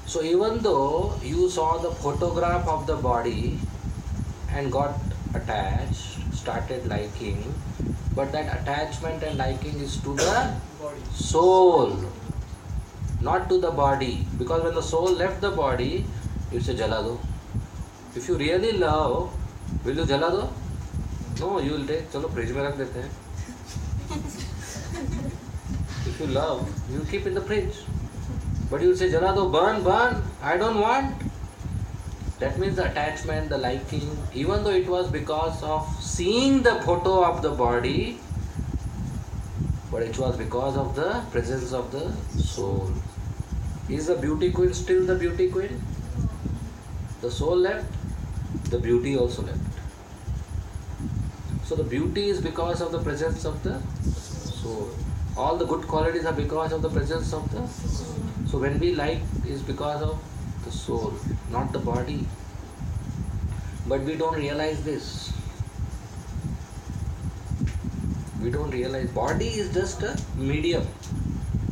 [SPEAKER 1] So even though you saw the photograph of the body and got attached, started liking, but that attachment and liking is to the soul, not to the body. Because when the soul left the body, you say jala do. If you really love, will you jala do? No, you will take, chalo fridge mein rakh dete hain. If you love, you will keep in the fridge. But you will say jala do, burn, burn, I don't want. That means the attachment, the liking, even though it was because of seeing the photo of the body, but it was because of the presence of the soul. Is the beauty queen still the beauty queen? The soul left, the beauty also left. So the beauty is because of the presence of the soul. All the good qualities are because of the presence of the soul. So when we like is because of the soul, not the body. But we don't realize this. We don't realize body is just a medium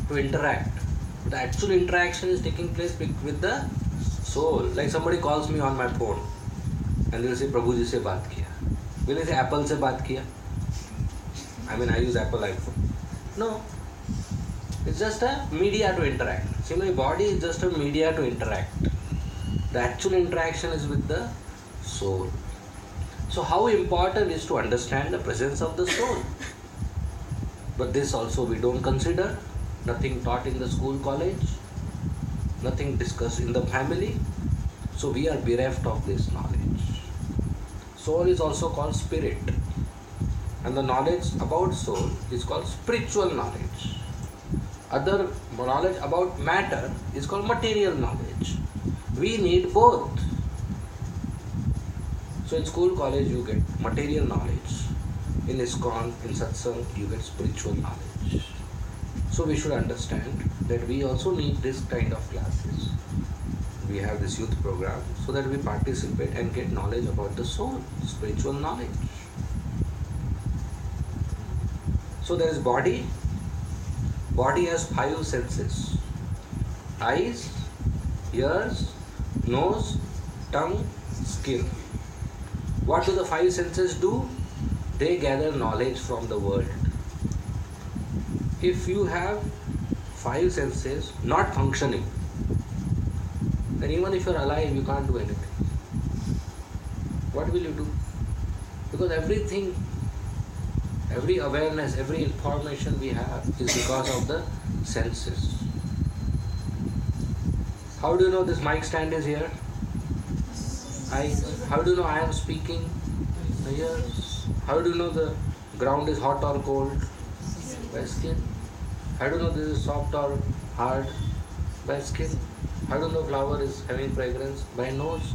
[SPEAKER 1] to interact. The actual interaction is taking place with the soul. Like somebody calls me on my phone and they'll say, Prabhu ji se baat kiya. Will they say Apple se baat kiya? I mean, I use Apple iPhone. No. It's just a media to interact. See, my body is just a media to interact. The actual interaction is with the soul. So how important is to understand the presence of the soul? But this also we don't consider. Nothing taught in the school, college. Nothing discussed in the family. So we are bereft of this knowledge. Soul is also called spirit. And the knowledge about soul is called spiritual knowledge. Other knowledge about matter is called material knowledge. We need both. So in school, college, you get material knowledge. In ISKCON, in satsang, you get spiritual knowledge. So we should understand that we also need this kind of classes. We have this youth program so that we participate and get knowledge about the soul, spiritual knowledge. So there is body. Body has 5 senses: eyes, ears, nose, tongue, skin. What do the 5 senses do? They gather knowledge from the world. If you have 5 senses not functioning, then even if you're alive, you can't do anything. What will you do? Because everything, every awareness, every information we have is because of the senses. How do you know this mic stand is here? How do you know I am speaking? Ears. How do you know the ground is hot or cold? By skin. How do you know this is soft or hard? By skin. How do you know flower is having fragrance? By nose.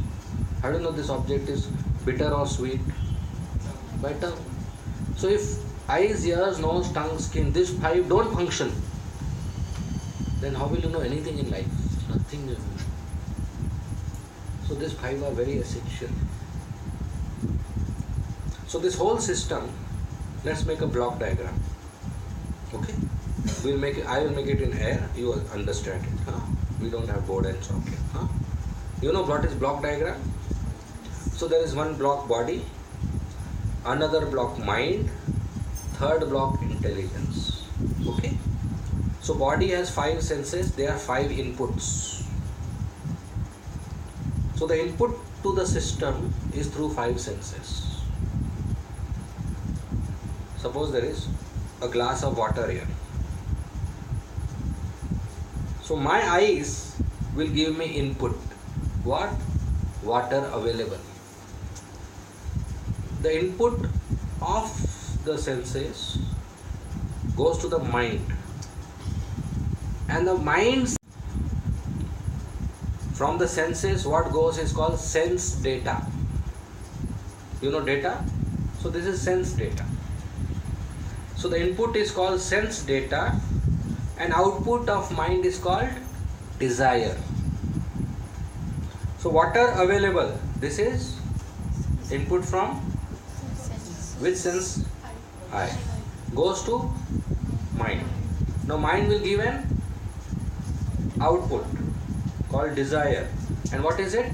[SPEAKER 1] How do you know this object is bitter or sweet? By tongue. So if eyes, ears, nose, tongue, skin, these 5 don't function, then how will you know anything in life? Nothing will. So these 5 are very essential. So this whole system, let's make a block diagram. Okay? We'll make it. I will make it in air. You will understand it. Huh? We don't have board and chalk here. Huh? You know what is block diagram? So there is one block body, another block mind, third block intelligence. Okay? So body has 5 senses. There are 5 inputs. So the input to the system is through 5 senses. Suppose there is a glass of water here. So my eyes will give me input. What? Water available. The input of the senses goes to the mind. And the mind, from the senses, what goes is called sense data. You know data? So this is sense data. So the input is called sense data and output of mind is called desire. So water available, this is input from which sense? Eye. Goes to mind. Now mind will give an output called desire. And what is it?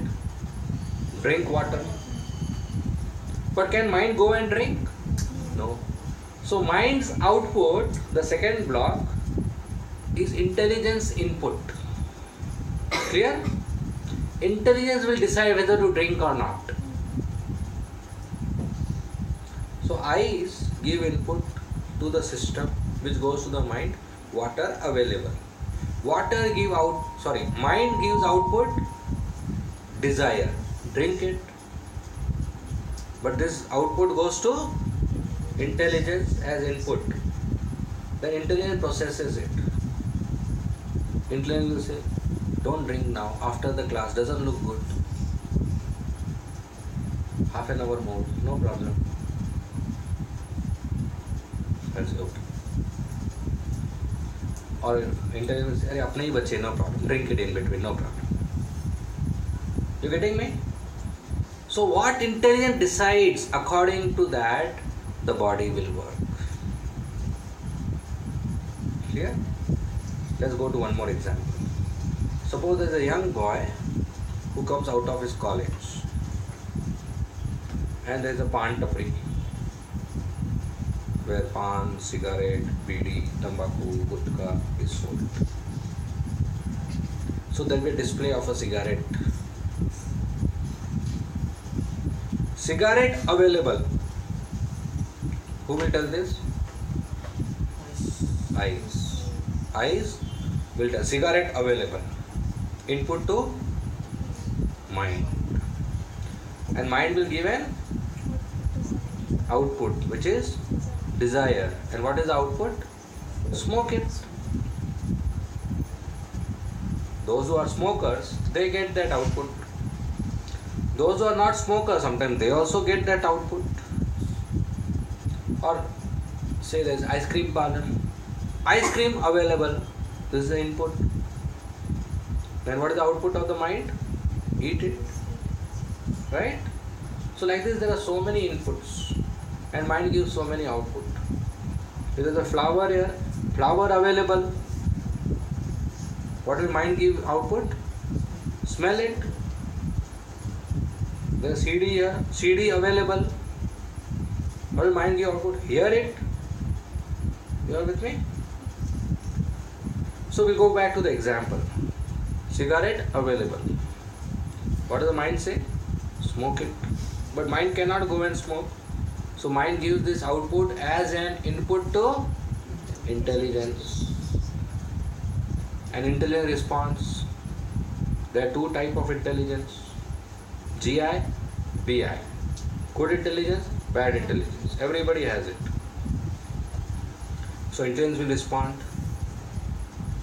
[SPEAKER 1] Drink water. But can mind go and drink? No. So mind's output, the second block, is intelligence input. Clear? Intelligence will decide whether to drink or not. So eyes give input to the system which goes to the mind. Water available. Mind gives output desire. Drink it. But this output goes to intelligence as input. Then intelligence processes it. Intelligence will say, don't drink now, after the class, doesn't look good. Half an hour more, no problem. I'll say okay. Or intelligence will say, apne hi bache, no problem. Drink it in between, no problem. You getting me? So what intelligence decides, according to that, the body will work. Clear? Let's go to one more example. Suppose there is a young boy who comes out of his college and there is a pan tapri where pan, cigarette, bidi, tambaku, gutka is sold. So there will be a display of a cigarette. Cigarette available. Who will tell this? Eyes. Eyes will tell. Cigarette available. Input to mind. And mind will give an output, which is desire. And what is the output? Smoke it. Those who are smokers, they get that output. Those who are not smokers, sometimes they also get that output. Or say there's ice cream parlor. Ice cream available. This is the input. Then what is the output of the mind? Eat it. Right? So like this there are so many inputs and mind gives so many output. If there is a flower here, flower available. What will mind give output? Smell it. There is CD here, CD available. What will mind give output? Hear it. You are with me? So we go back to the example. Cigarette available. What does the mind say? Smoke it. But mind cannot go and smoke. So mind gives this output as an input to intelligence. An intelligence response. There are two types of intelligence. GI, BI. Good intelligence, bad intelligence. Everybody has it. So intelligence will respond.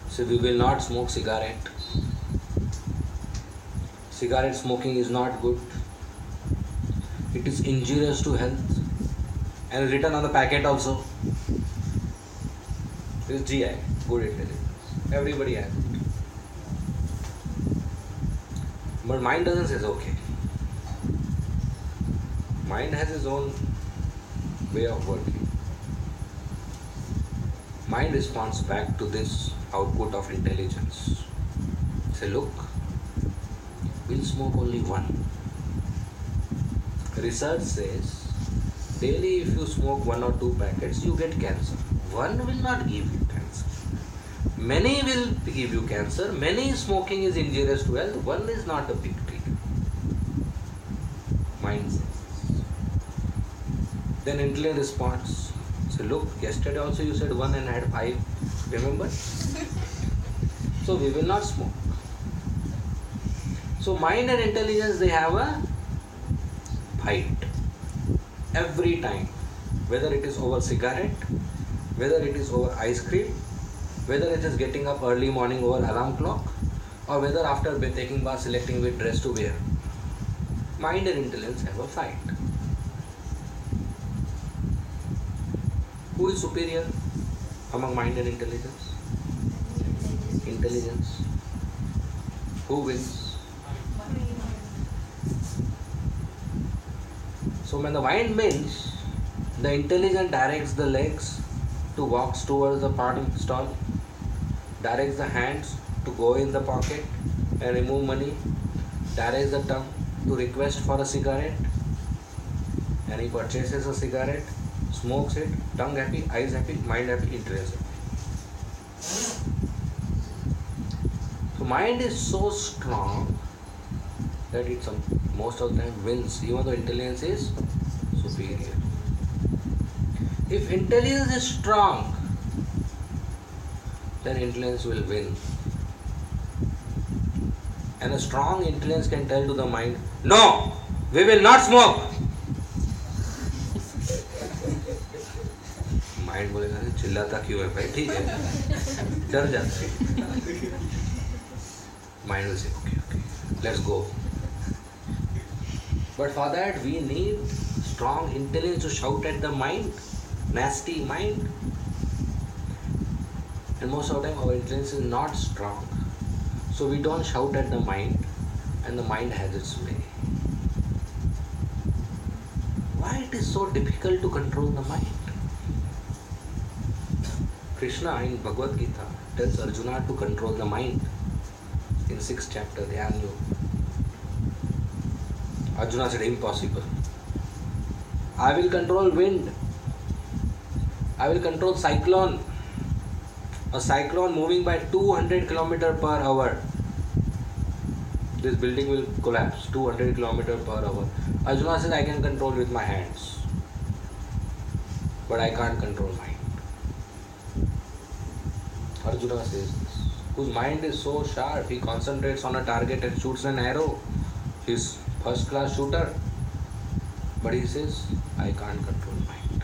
[SPEAKER 1] So we will not smoke cigarette. Cigarette smoking is not good. It is injurious to health. And written on the packet also. This is GI, good intelligence. Everybody has it. But mind doesn't say okay. Mind has its own way of working. Mind responds back to this output of intelligence. Say, look, we'll smoke only one. Research says, daily if you smoke 1 or 2 packets, you get cancer. One will not give you cancer. Many will give you cancer. Many smoking is injurious to health. One is not a big deal. Mind says. Then intelligence responds. So look, yesterday also you said 1 and had 5. Remember? So we will not smoke. So mind and intelligence, they have a fight. Every time. Whether it is over cigarette, whether it is over ice cream, whether it is getting up early morning over alarm clock, or whether after taking bath selecting which dress to wear. Mind and intelligence have a fight. Who is superior among mind and intelligence? Intelligence. Who wins? So when the mind wins, the intelligence directs the legs to walk towards the party stall, directs the hands to go in the pocket and remove money, directs the tongue to request for a cigarette, and he purchases a cigarette, smokes it, tongue happy, eyes happy, mind happy, intelligence happy. So mind is so strong that it most of the time wins, even though intelligence is superior. If intelligence is strong, then intelligence will win. And a strong intelligence can tell to the mind, no, we will not smoke. Mind बोलेगा चिल्लाता क्यों है भाई, ठीक है, डर जाता है. Mind will say, okay, let's go. But for that we need strong intelligence to shout at the mind, nasty mind. And most of the time our intelligence is not strong. So we don't shout at the mind and the mind has its way. Why it is so difficult to control the mind? Krishna in Bhagavad Gita tells Arjuna to control the mind. In 6th chapter, Dhyan Yoga. Arjuna said, impossible. I will control wind. I will control cyclone. A cyclone moving by 200 km per hour. This building will collapse, 200 km per hour. Arjuna says, I can control with my hands. But I can't control mind. Arjuna says this. Whose mind is so sharp, he concentrates on a target and shoots an arrow. He's first class shooter. But he says, I can't control mind.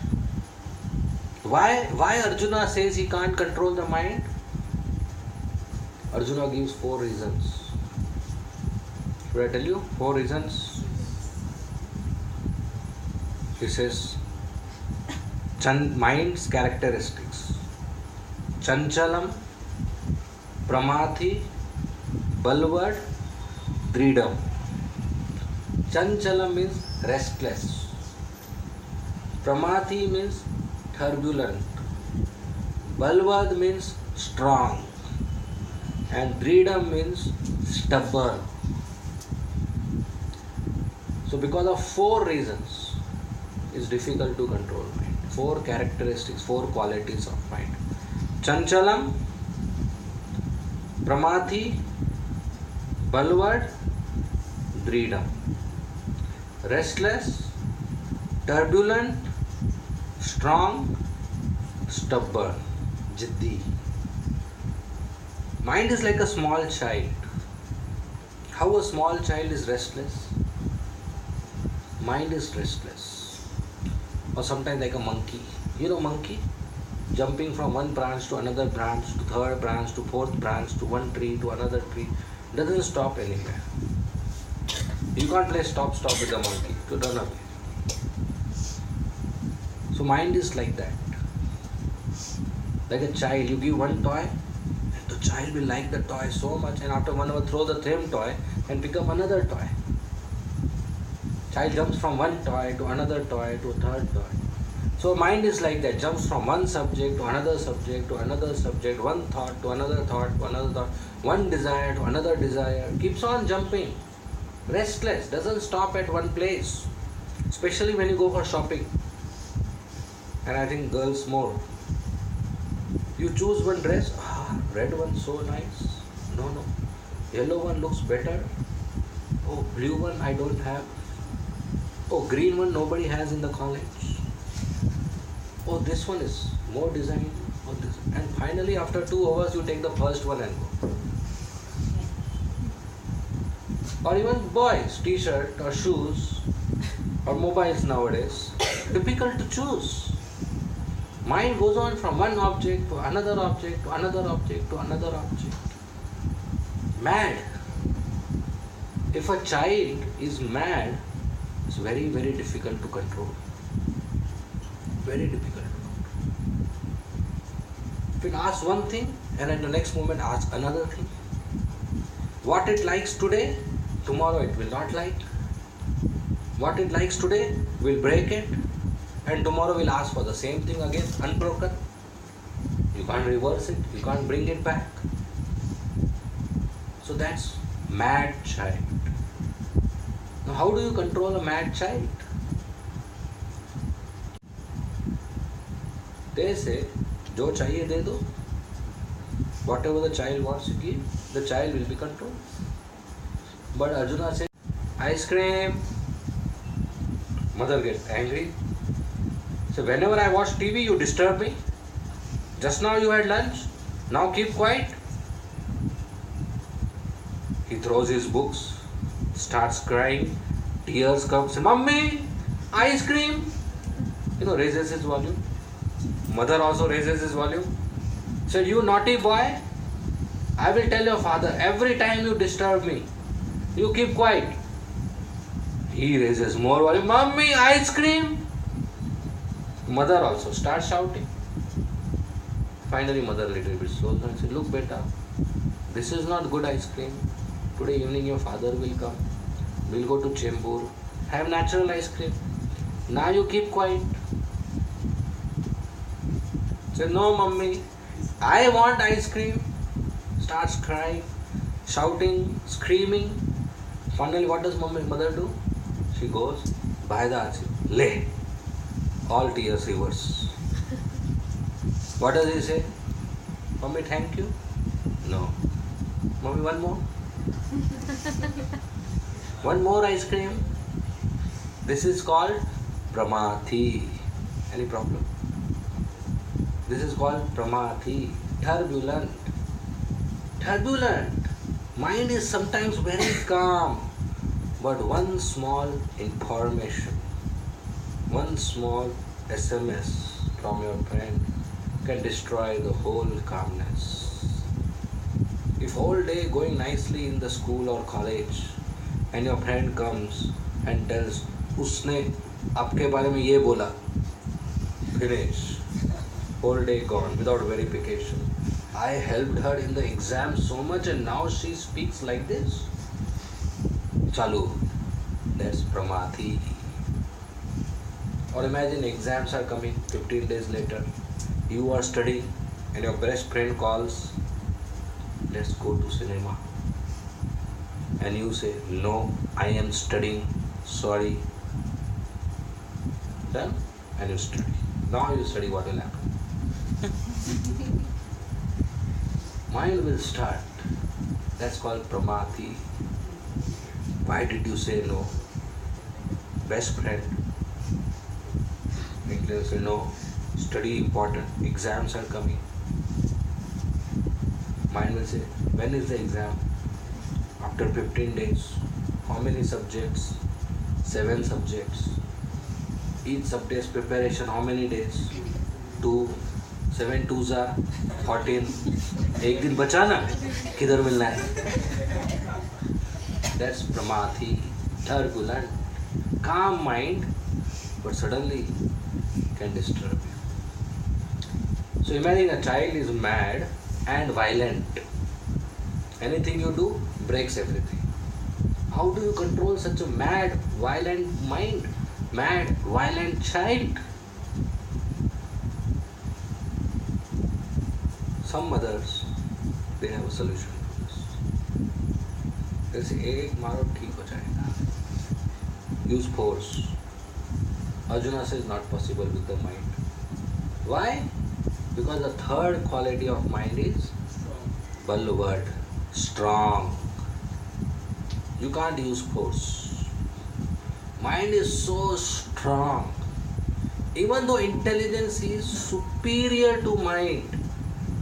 [SPEAKER 1] Why Arjuna says he can't control the mind? Arjuna gives 4 reasons. Should I tell you 4 reasons? He says, mind's characteristics. Chanchalam, Pramathi, Balwad, Dridam. Chanchalam means restless. Pramathi means turbulent. Balwad means strong. And Dridam means stubborn. So because of 4 reasons, it's difficult to control mind. 4 characteristics, 4 qualities of mind. Chanchalam, Pramathi, Balwad, Dridam. Restless, turbulent, strong, stubborn, Jiddi. Mind is like a small child. How a small child is restless? Mind is restless. Or sometimes like a monkey. You know monkey? Jumping from one branch to another branch, to third branch, to fourth branch, to one tree, to another tree. Doesn't stop anywhere. You can't play stop with the monkey to run away. So mind is like that. Like a child, you give one toy, and the child will like the toy so much, and after 1 hour throw the same toy and pick up another toy. Child jumps from one toy to another toy to a third toy. So mind is like that, jumps from one subject to another subject to another subject, one thought to another thought to another thought, one desire to another desire, keeps on jumping. Restless, doesn't stop at one place. Especially when you go for shopping. And I think girls more. You choose one dress, red one so nice. No. Yellow one looks better. Oh, blue one I don't have. Oh, green one nobody has in the college. Oh, this one is more design. Oh, this. And finally after 2 hours you take the first one and go. Or even boys, t-shirt or shoes or mobiles nowadays. Difficult to choose. Mind goes on from one object to another object to another object to another object. Mad. If a child is mad, it's very, very difficult to control. Very difficult to control. If it asks one thing and at the next moment asks another thing. What it likes today, tomorrow it will not like. What it likes today, will break it. And tomorrow will ask for the same thing again, unbroken. You can't reverse it, you can't bring it back. So that's mad child. Now how do you control a mad child? They say, jo chahiye de do. Whatever the child wants to give, the child will be controlled. But Arjuna said, ice cream. Mother gets angry. So whenever I watch TV, you disturb me. Just now you had lunch. Now keep quiet. He throws his books, starts crying. Tears come. Say, Mummy, ice cream. Raises his volume. Mother also raises his volume. Said, you naughty boy. I will tell your father, every time you disturb me, you keep quiet. He raises more volume. Mummy, ice cream. Mother also starts shouting. Finally, mother little bit slows down and says, look beta, this is not good ice cream. Today evening your father will come. We'll go to Chembur. Have natural ice cream. Now you keep quiet. Say, no mummy, I want ice cream. Starts crying, shouting, screaming. Finally, what does mother do? She goes, buy the ice cream. Lay. All tears reverse. What does he say? Mommy, thank you? No. Mommy, one more? One more ice cream? This is called Pramathi. Any problem? This is called Pramathi. Turbulent. Turbulent. Mind is sometimes very calm. But one small information, one small SMS from your friend can destroy the whole calmness. If whole day going nicely in the school or college and your friend comes and tells उसने आपके बारे में ये बोला, finish, whole day gone without verification. I helped her in the exam so much and now she speaks like this. Chalu, that's Pramati. Or imagine exams are coming 15 days later. You are studying and your best friend calls, let's go to cinema. And you say, no, I am studying, sorry. Done? And you study. Now you study, what will happen? Mind will start. That's called Pramati. Why did you say no? Best friend. Will say no, study important, exams are coming. Mind will say, when is the exam? After 15 days. How many subjects? 7 subjects. Each subject's preparation, how many days? 2. 7 2s are 14. एक दिन बचा ना, किधर मिलना है? That's Pramati, turbulent, calm mind, but suddenly can disturb you. So imagine a child is mad and violent. Anything you do breaks everything. How do you control such a mad, violent mind? Mad, violent child? Some mothers, they have a solution to this. They say, एक मारो ठीक हो जाएगा. Use force. Arjuna says not possible with the mind. Why? Because the third quality of mind is Balwad, strong. You can't use force. Mind is so strong. Even though intelligence is superior to mind,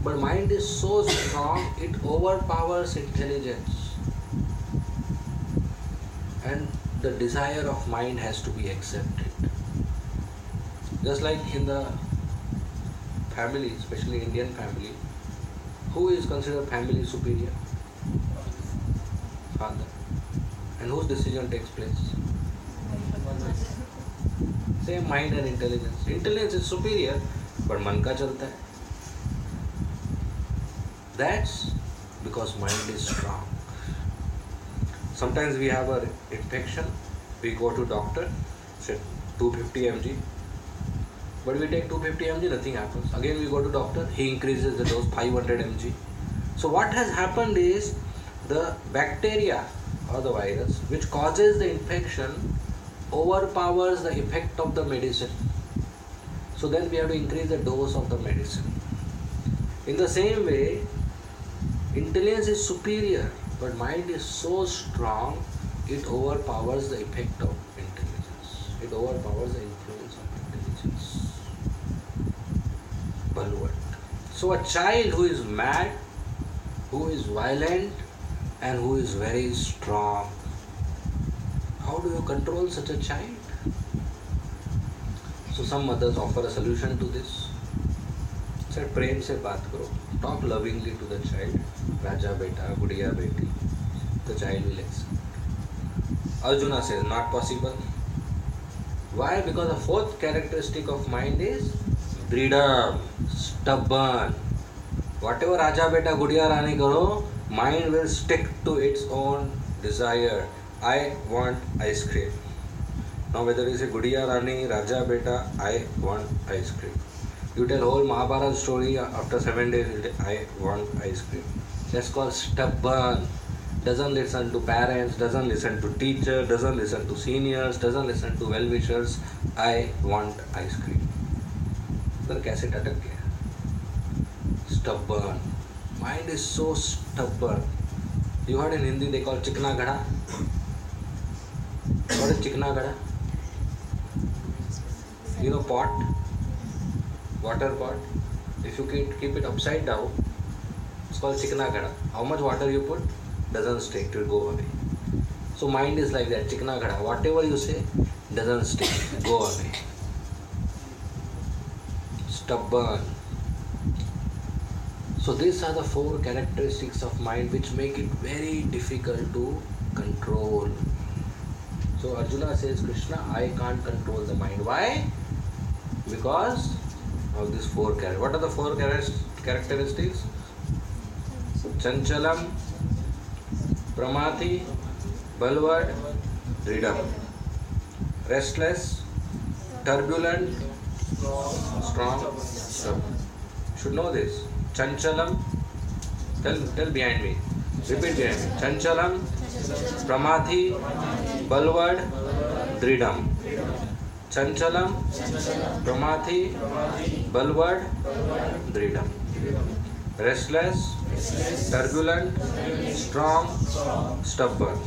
[SPEAKER 1] but mind is so strong, it overpowers intelligence. And the desire of mind has to be accepted. Just like in the family, especially Indian family, who is considered family superior? Father. And whose decision takes place? Same mind and intelligence. Intelligence is superior, but man ka chalta hai. That's because mind is strong. Sometimes we have an infection, we go to doctor, say 250 mg, but we take 250 mg, nothing happens. Again we go to doctor, he increases the dose 500 mg. So what has happened is the bacteria or the virus which causes the infection overpowers the effect of the medicine. So then we have to increase the dose of the medicine. In the same way, intelligence is superior, but mind is so strong, it overpowers the effect of intelligence. It overpowers the influence of intelligence. Balwat. So a child who is mad, who is violent, and who is very strong, how do you control such a child? So some mothers offer a solution to this. Said, प्रेम से बात करो. Talk lovingly to the child. Raja beta, Gudiya beti. The child will accept. Arjuna says, not possible. Why? Because the fourth characteristic of mind is freedom, stubborn. Whatever Raja beta, Gudiya Rani karo, mind will stick to its own desire. I want ice cream. Now whether you say Gudiya Rani, Raja beta, I want ice cream. You tell whole Mahabharata story, after 7 days you say, I want ice cream. That's called stubborn. Doesn't listen to parents, doesn't listen to teacher, doesn't listen to seniors, doesn't listen to well-wishers. I want ice cream. Then कैसे टटक गया? Stubborn. Mind is so stubborn. You heard in Hindi they call chikna gada. What is chikna gada? You know pot? Water pot. If you keep it upside down, it's called chikna gada. How much water you put doesn't stick, it will go away. So mind is like that, chikna gada. Whatever you say doesn't stick, go away. Stubborn. So these are the 4 characteristics of mind which make it very difficult to control. So Arjuna says, Krishna, I can't control the mind. Why? Because of these 4 characteristics. What are the 4 characteristics? Chanchalam, Pramati, Balwad, Dridam. Restless, turbulent, strong, stubborn. Should know this. Chanchalam, tell behind me. Repeat behind me. Chanchalam, Pramati, Balwad, Dridam. Chanchalam, Pramati, Balwad, Dridam. Restless, turbulent, strong, stubborn.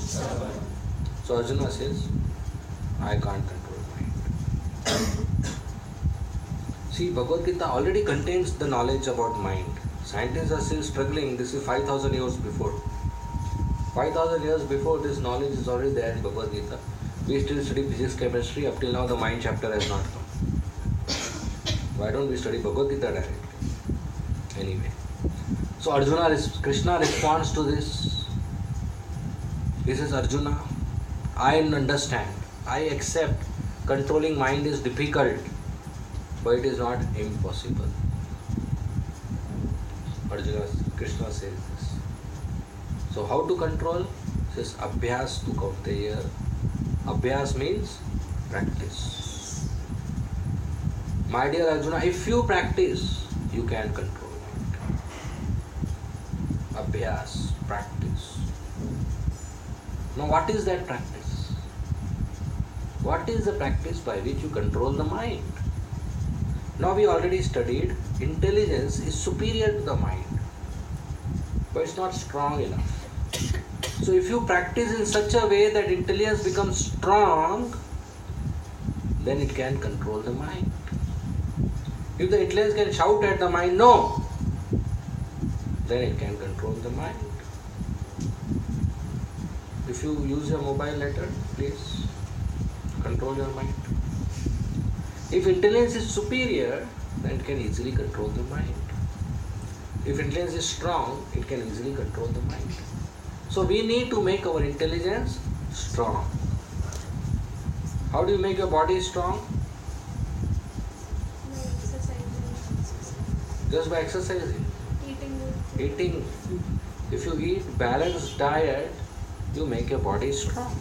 [SPEAKER 1] So Arjuna says, I can't control mind. See, Bhagavad Gita already contains the knowledge about mind. Scientists are still struggling. This is 5,000 years before. 5,000 years before, this knowledge is already there in Bhagavad Gita. We still study physics, chemistry. Up till now, the mind chapter has not come. Why don't we study Bhagavad Gita directly? Anyway. So Krishna responds to this. He says, Arjuna, I understand. I accept controlling mind is difficult, but it is not impossible. Krishna says this. So how to control? He says, Abhyas tu Kauteya. Abhyas means practice. My dear Arjuna, if you practice, you can control it. Abhyas, practice. Now what is that practice? What is the practice by which you control the mind? Now we already studied intelligence is superior to the mind, but it's not strong enough. So if you practice in such a way that intelligence becomes strong, then it can control the mind. If the intelligence can shout at the mind, no, then it can control the mind. If you use your mobile letter, please control your mind. If intelligence is superior, then it can easily control the mind. If intelligence is strong, it can easily control the mind. So we need to make our intelligence strong. How do you make your body strong? Just by exercising. Eating. If you eat balanced diet, you make your body strong.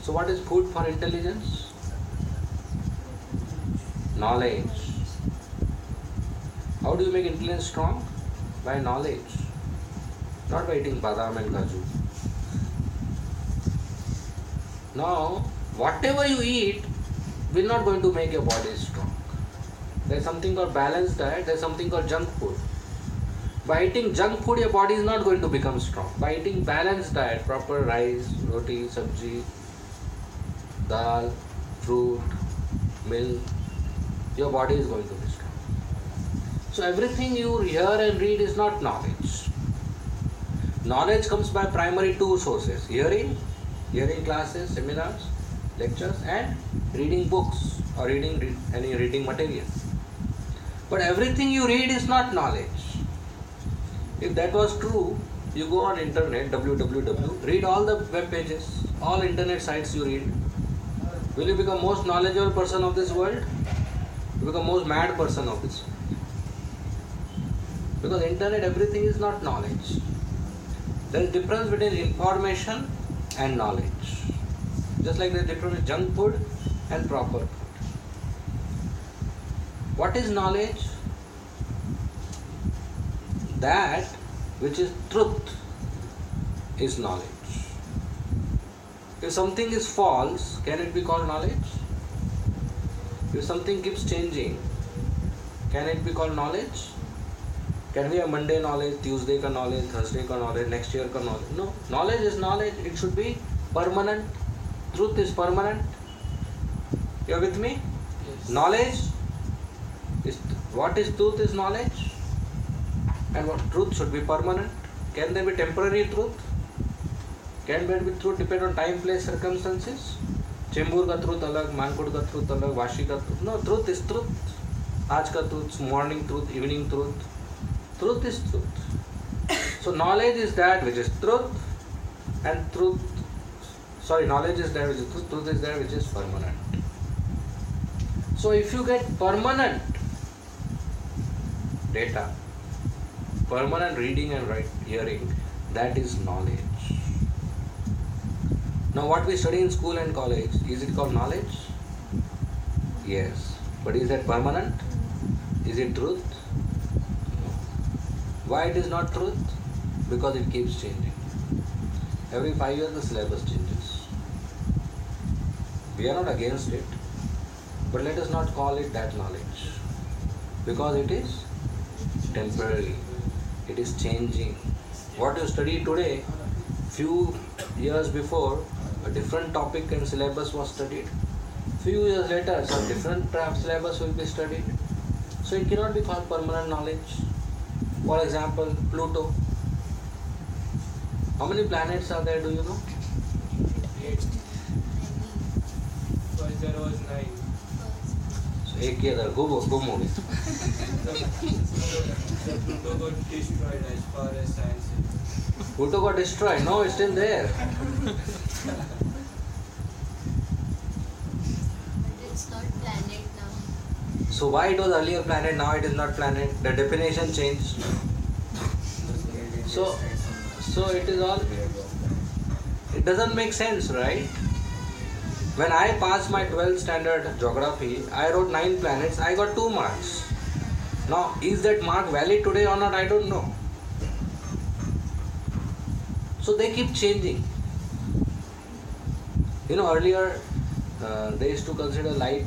[SPEAKER 1] So what is food for intelligence? Knowledge. How do you make intelligence strong? By knowledge. Not by eating badam and kaju. Now, whatever you eat will not going to make your body strong. There is something called balanced diet, there is something called junk food. By eating junk food, your body is not going to become strong. By eating balanced diet, proper rice, roti, sabji, dal, fruit, milk, your body is going to be strong. So everything you hear and read is not knowledge. Knowledge comes by primary 2 sources: hearing classes, seminars, lectures, and reading books or reading any reading material. But everything you read is not knowledge. If that was true, you go on internet, www, read all the web pages, all internet sites you read. Will you become most knowledgeable person of this world? You become most mad person of this world. Because internet, everything is not knowledge. There is difference between information and knowledge. Just like there is difference between junk food and proper food. What is knowledge? That which is truth is knowledge. If something is false, can it be called knowledge? If something keeps changing, can it be called knowledge? Can we have Monday knowledge, Tuesday ka knowledge, Thursday ka knowledge, next year ka knowledge? No. Knowledge is knowledge. It should be permanent. Truth is permanent. You are with me?
[SPEAKER 3] Yes.
[SPEAKER 1] Knowledge is what is truth is knowledge, and what truth should be permanent. Can there be temporary truth? Can there be truth depend on time, place, circumstances? Chembur ka truth alag, Mankud ka truth alag, Vashi ka truth. No, truth is truth. Aaj ka truth, morning truth, evening truth. Truth is truth. So knowledge is that which is truth, and knowledge is that which is truth is that which is permanent. So if you get permanent data, permanent reading and hearing, that is knowledge. Now what we study in school and college, is it called knowledge? Yes. But is that permanent? Is it truth? No. Why it is not truth? Because it keeps changing. Every 5 years the syllabus changes. We are not against it, but let us not call it that knowledge, because it is temporary. It is changing. What you study today, few years before, a different topic and syllabus was studied. Few years later, some different syllabus will be studied. So it cannot be called permanent knowledge. For example, Pluto. How many planets are there, do you know?
[SPEAKER 3] 8. First there was 9.
[SPEAKER 1] So एक ही other गुम हो गए.
[SPEAKER 3] The Pluto got destroyed as far as science is.
[SPEAKER 1] Pluto got destroyed. No, it's still there.
[SPEAKER 2] But it's not planet now.
[SPEAKER 1] So why it was earlier planet, now it is not planet? The definition changed. So it is all. It doesn't make sense, right? When I passed my 12th standard geography, I wrote 9 planets. I got 2 marks. Now, is that mark valid today or not? I don't know. So they keep changing. You know, earlier they used to consider light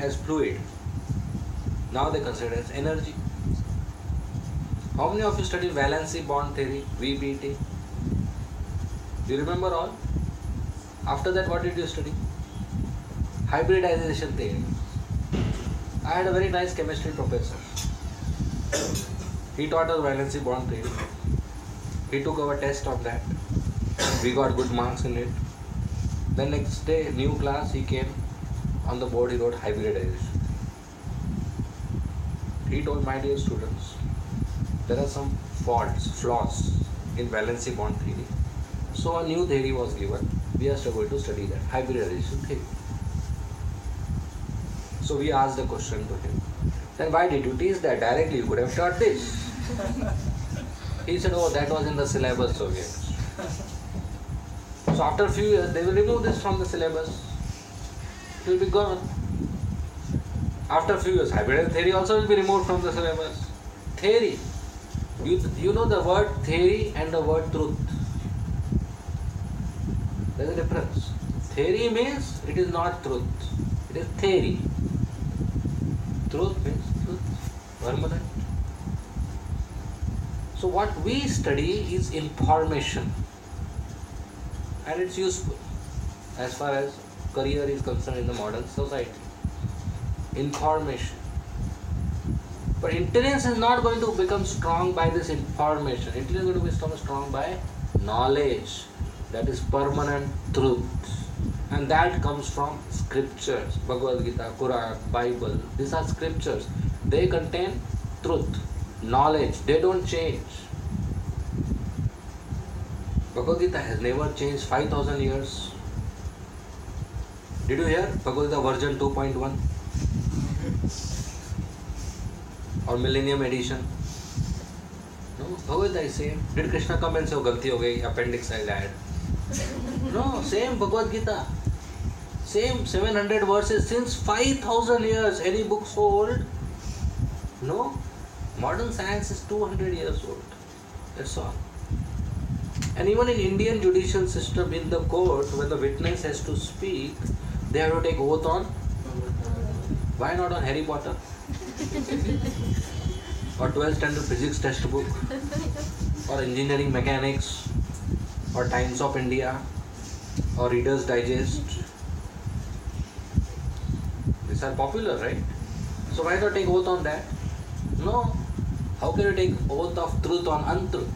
[SPEAKER 1] as fluid. Now they consider it as energy. How many of you studied valency bond theory, VBT? Do you remember all? After that, what did you study? Hybridization theory. I had a very nice chemistry professor. He taught us valency bond theory. He took our test on that. We got good marks in it. Then next day, new class, he came. On the board, he wrote hybridization. He told, my dear students, there are some flaws in valency bond theory. So a new theory was given. We are going to study that, hybridization theory. So we asked the question to him, then why did you teach that? Directly you could have taught this. He said, oh, that was in the syllabus, so yes. So after a few years, they will remove this from the syllabus. It will be gone. After a few years, hybridization theory also will be removed from the syllabus. Theory. You know the word theory and the word truth. There is a difference. Theory means it is not truth. It is theory. Truth means truth. Permanent. So what we study is information. And it's useful as far as career is concerned in the modern society. Information. But intelligence is not going to become strong by this information. Intelligence is going to become strong by knowledge. That is permanent truth. And that comes from scriptures. Bhagavad Gita, Quran, Bible. These are scriptures. They contain truth, knowledge. They don't change. Bhagavad Gita has never changed 5,000 years. Did you hear Bhagavad Gita version 2.1? Or Millennium Edition? No, Bhagavad Gita is same. Did Krishna come and say, oh, galti ho gayi, appendix I'll add? No, same Bhagavad Gita. Same 700 verses since 5,000 years. Any book so old? No. Modern science is 200 years old. That's all. And even in Indian judicial system, in the court, when the witness has to speak, they have to take oath on. Why not on Harry Potter? Or 12th standard physics textbook? Or engineering mechanics? Or Times of India? Or Reader's Digest? These are popular, right? So why not take oath on that? No. How can you take oath of truth on untruth?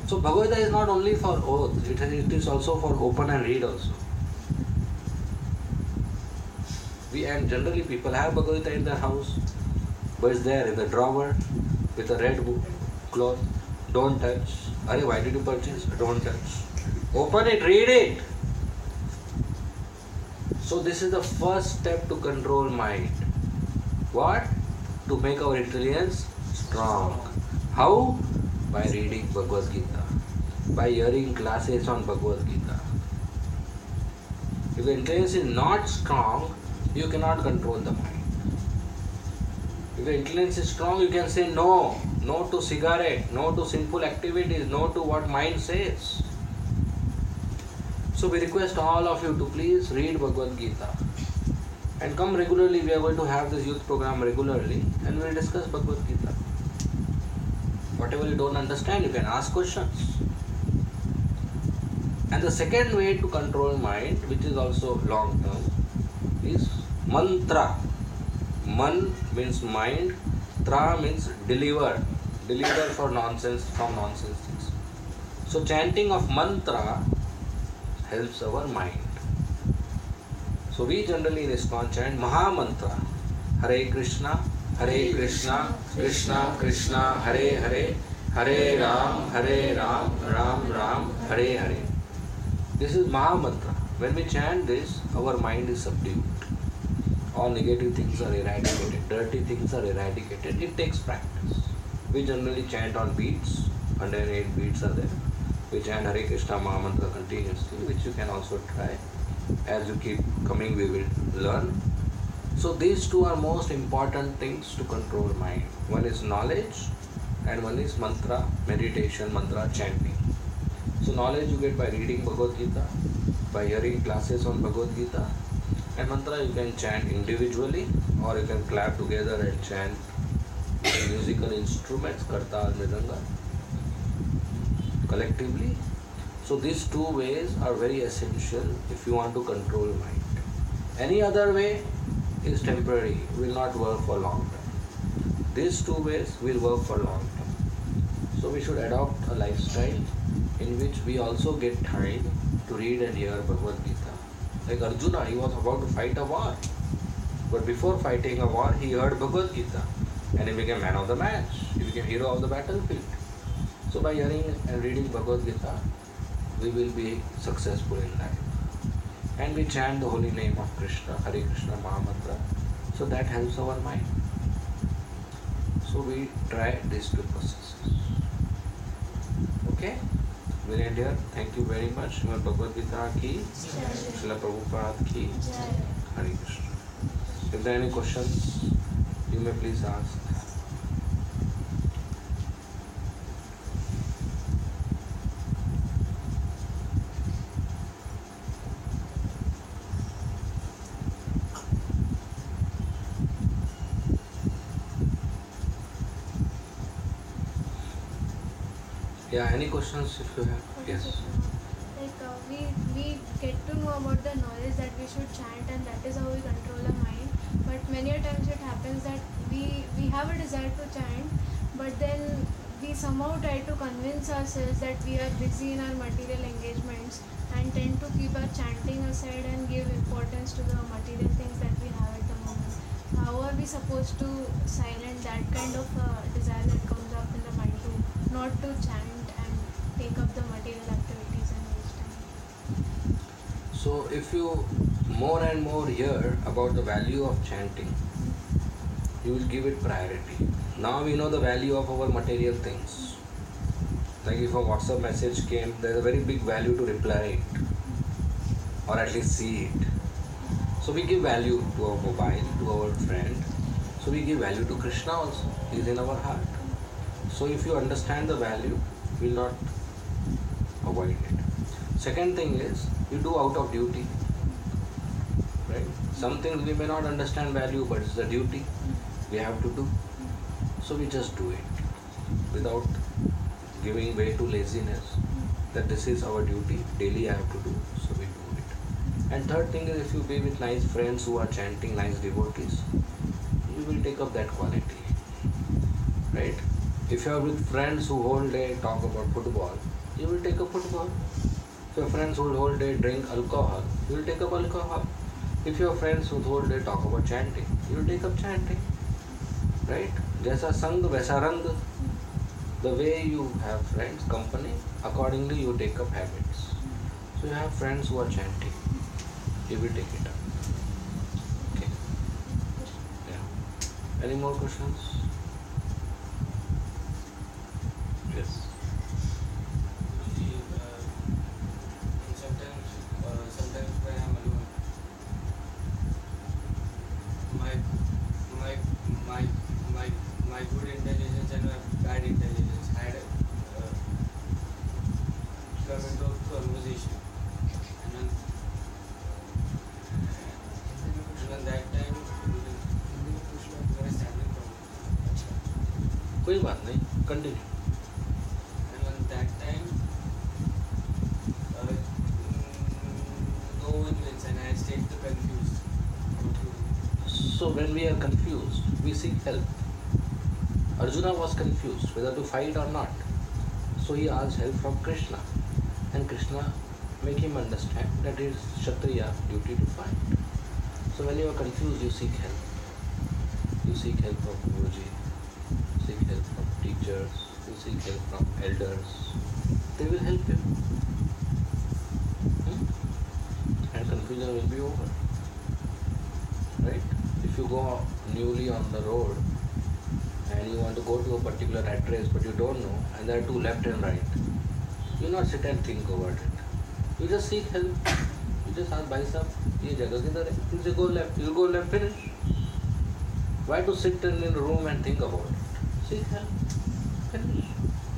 [SPEAKER 1] So Bhagavad Gita is not only for oath, it is also for open and read also. And generally people have Bhagavad Gita in their house. but it's there in the drawer with a red cloth. Don't touch. Arey, why did you purchase? Don't touch. Open it, read it. So this is the first step to control mind. What? To make our intelligence strong. How? By reading Bhagavad Gita. By hearing classes on Bhagavad Gita. If the intelligence is not strong, you cannot control the mind. If the intelligence is strong, you can say no. No to cigarette, no to sinful activities, no to what mind says. So we request all of you to please read Bhagavad Gita. And come regularly, we are going to have this youth program regularly and we will discuss Bhagavad Gita. Whatever you don't understand, you can ask questions. And the second way to control mind, which is also long term, is mantra. Man means mind, tra means deliver. Deliver from nonsense things. So chanting of mantra helps our mind. So we generally in ISKCON chant Maha Mantra. Hare Krishna, Krishna Krishna, Hare Hare, Hare Ram, Ram Ram, Hare Hare. This is Maha Mantra. When we chant this, our mind is subdued. All negative things are eradicated, dirty things are eradicated. It takes practice. We generally chant on beats, 108 beats are there. We chant Hare Krishna Maha Mantra continuously, which you can also try. As you keep coming, we will learn. So these two are most important things to control mind. One is knowledge and one is mantra, meditation, mantra, chanting. So knowledge you get by reading Bhagavad Gita, by hearing classes on Bhagavad Gita, and mantra you can chant individually or you can clap together and chant musical instruments, kartal, mridanga, collectively. So these two ways are very essential if you want to control mind. Any other way is temporary, will not work for long term. These two ways will work for long term. So we should adopt a lifestyle in which we also get time to read and hear Bhagavad Gita. Like Arjuna, he was about to fight a war. But before fighting a war, he heard Bhagavad Gita and he became man of the match. He became hero of the battlefield. So by hearing and reading Bhagavad Gita, we will be successful in life. And we chant the holy name of Krishna, Hare Krishna Maha Mantra. So that helps our mind. So we try these two processes. Okay? We'll end here. Thank you very much. Srimad Bhagavad Gita ki, Srila Prabhupada ki, Hare Krishna. If there are any questions, you may please ask. Yeah, any questions if you have? Yes.
[SPEAKER 2] We get to know about the knowledge that we should chant and that is how we control our mind. But many a times it happens that we have a desire to chant, but then we somehow try to convince ourselves that we are busy in our material engagements and tend to keep our chanting aside and give importance to the material things that we have at the moment. How are we supposed to silence that kind of desire that comes up in the mind to not to chant and take up the material activities and waste time?
[SPEAKER 1] So if you more and more hear about the value of chanting, you will give it priority. Now we know the value of our material things. Like if a WhatsApp message came, there is a very big value to reply it or at least see it. So we give value to our mobile, to our friend. So we give value to Krishna also. He is in our heart. So if you understand the value, you will not avoid it. Second thing is, you do out of duty. Right? Some things we may not understand value, but it's a duty we have to do. So we just do it without giving way to laziness. That this is our duty, daily I have to do, so we do it. And third thing is, if you be with nice friends who are chanting, nice devotees, you will take up that quality. Right? If you are with friends who whole day talk about football, you will take up football. If your friends who whole day drink alcohol, you will take up alcohol. If your friends who whole day talk about chanting, you will take up chanting. right? Jaisa sang वैसा रंग. The way you have friends, company, accordingly you take up habits. So you have friends who are chanting, you will take it up. Okay. Yeah. Any more questions? Yes.
[SPEAKER 3] Sometimes when I'm alone, my my my my good intelligence and my bad intelligence had come into a conversation, and then that time there is standing problem.
[SPEAKER 1] कोई बात नहीं, continue.
[SPEAKER 3] And on that time, no one wins, and I stayed confused.
[SPEAKER 1] So when we are confused, we seek help. Arjuna was confused whether to fight or not. So he asked help from Krishna. And Krishna make him understand that it is Kshatriya duty to fight. So when you are confused, you seek help. You seek help from Guruji, seek help from teachers, you seek help from elders. They will help you. And confusion will be over. Right? If you go newly on the road and you want to go to a particular address but you don't know, and there are two left and right, you not sit and think about it. You just seek help. You just ask bhai sahab, ye jagah kidhar hai? You say go left. You go left, finish. Why to sit in a room and think about it? Seek help. Finish.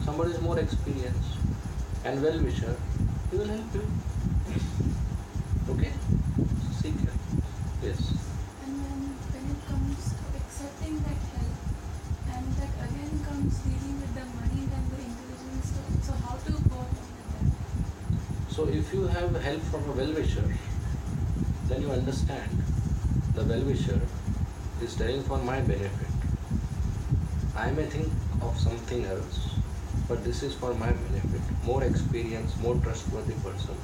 [SPEAKER 1] Somebody is more experienced and well-wisher, he will help you. Okay? Seek help. Yes.
[SPEAKER 2] And then when it comes to accepting that help, and that again comes dealing with the mind and the intelligence, so how to go along with that?
[SPEAKER 1] So if you have help from a well-wisher, then you understand the well-wisher is telling for my benefit. I may think of something else, but this is for my benefit. More experienced, more trustworthy person.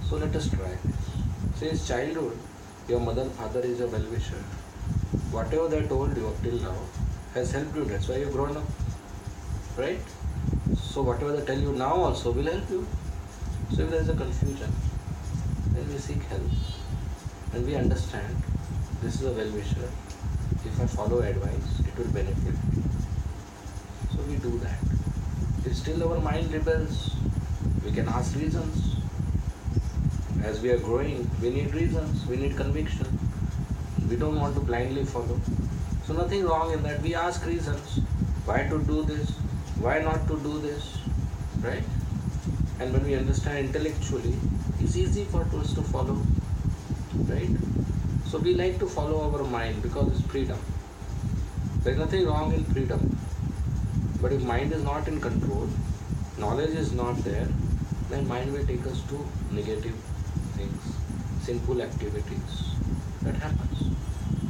[SPEAKER 1] So let us try this. Since childhood, your mother, father is a well-wisher. Whatever they told you up till now has helped you. That's why you've grown up. Right? So whatever they tell you now also will help you. So if there is a confusion, then we seek help. And we understand this is a well-wisher. If I follow advice, it will benefit me. So we do that. If still our mind rebels, we can ask reasons. As we are growing, we need reasons, we need conviction. We don't want to blindly follow. So nothing wrong in that. We ask reasons. Why to do this? Why not to do this? Right? And when we understand intellectually, it's easy for us to follow. Right? So we like to follow our mind because it's freedom. There is nothing wrong in freedom. But if mind is not in control, knowledge is not there, then mind will take us to negative things, sinful activities. That happens.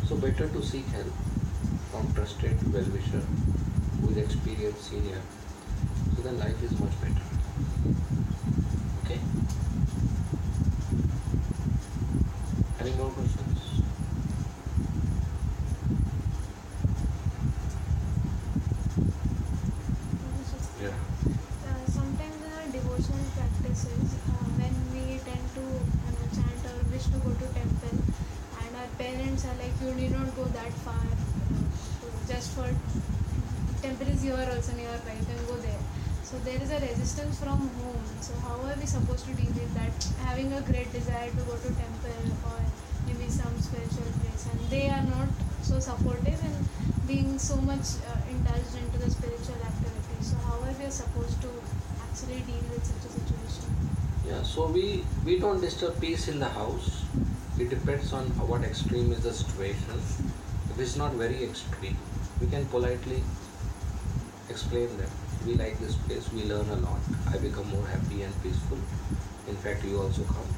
[SPEAKER 1] So better to seek help from trusted well-wisher who is experienced senior. So then life is much better. Okay? Any more questions? Yeah.
[SPEAKER 2] Sometimes in our devotional practices, when we tend to chant or wish to go to temple, and our parents are like, you need not go that far, just for temple is here also nearby, you can go there. So there is a resistance from home. So how are we supposed to deal with that? Having a great desire to go to temple or maybe some spiritual place, and they are not so supportive and being so much indulged into the spiritual activity. So how are we supposed to actually deal with such a situation?
[SPEAKER 1] Yeah, so we don't disturb peace in the house. It depends on what extreme is the situation. If it's not very extreme, we can politely explain them. We like this place, we learn a lot. I become more happy and peaceful. In fact, you also come.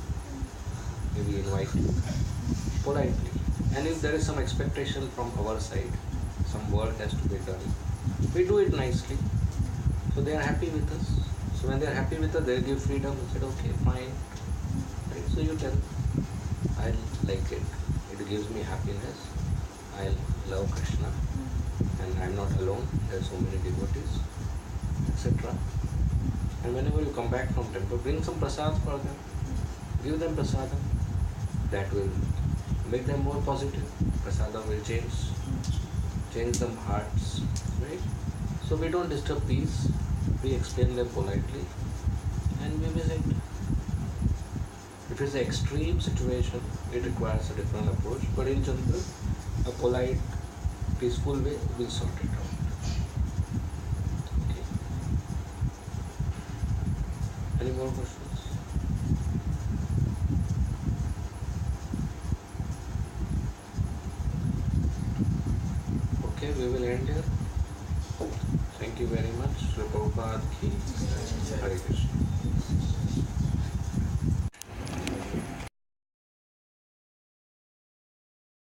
[SPEAKER 1] Maybe invite you politely. And if there is some expectation from our side, some work has to be done, we do it nicely. So they are happy with us. So when they are happy with us, they give freedom. We said, okay, fine. Right? So you tell, I like it. It gives me happiness. I love Krishna. and I'm not alone. There are so many devotees, etc. And whenever you come back from temple, bring some prasad for them. Give them prasadam. That will make them more positive. Prasadam will change them hearts, right? So we don't disturb peace. We explain them politely, and we visit. If it's an extreme situation, it requires a different approach. But in general, a polite, peaceful way will sort it out. Okay. Any more questions? Okay, we will end here. Thank you very much. Srila Prabhupada ki Hare Krishna.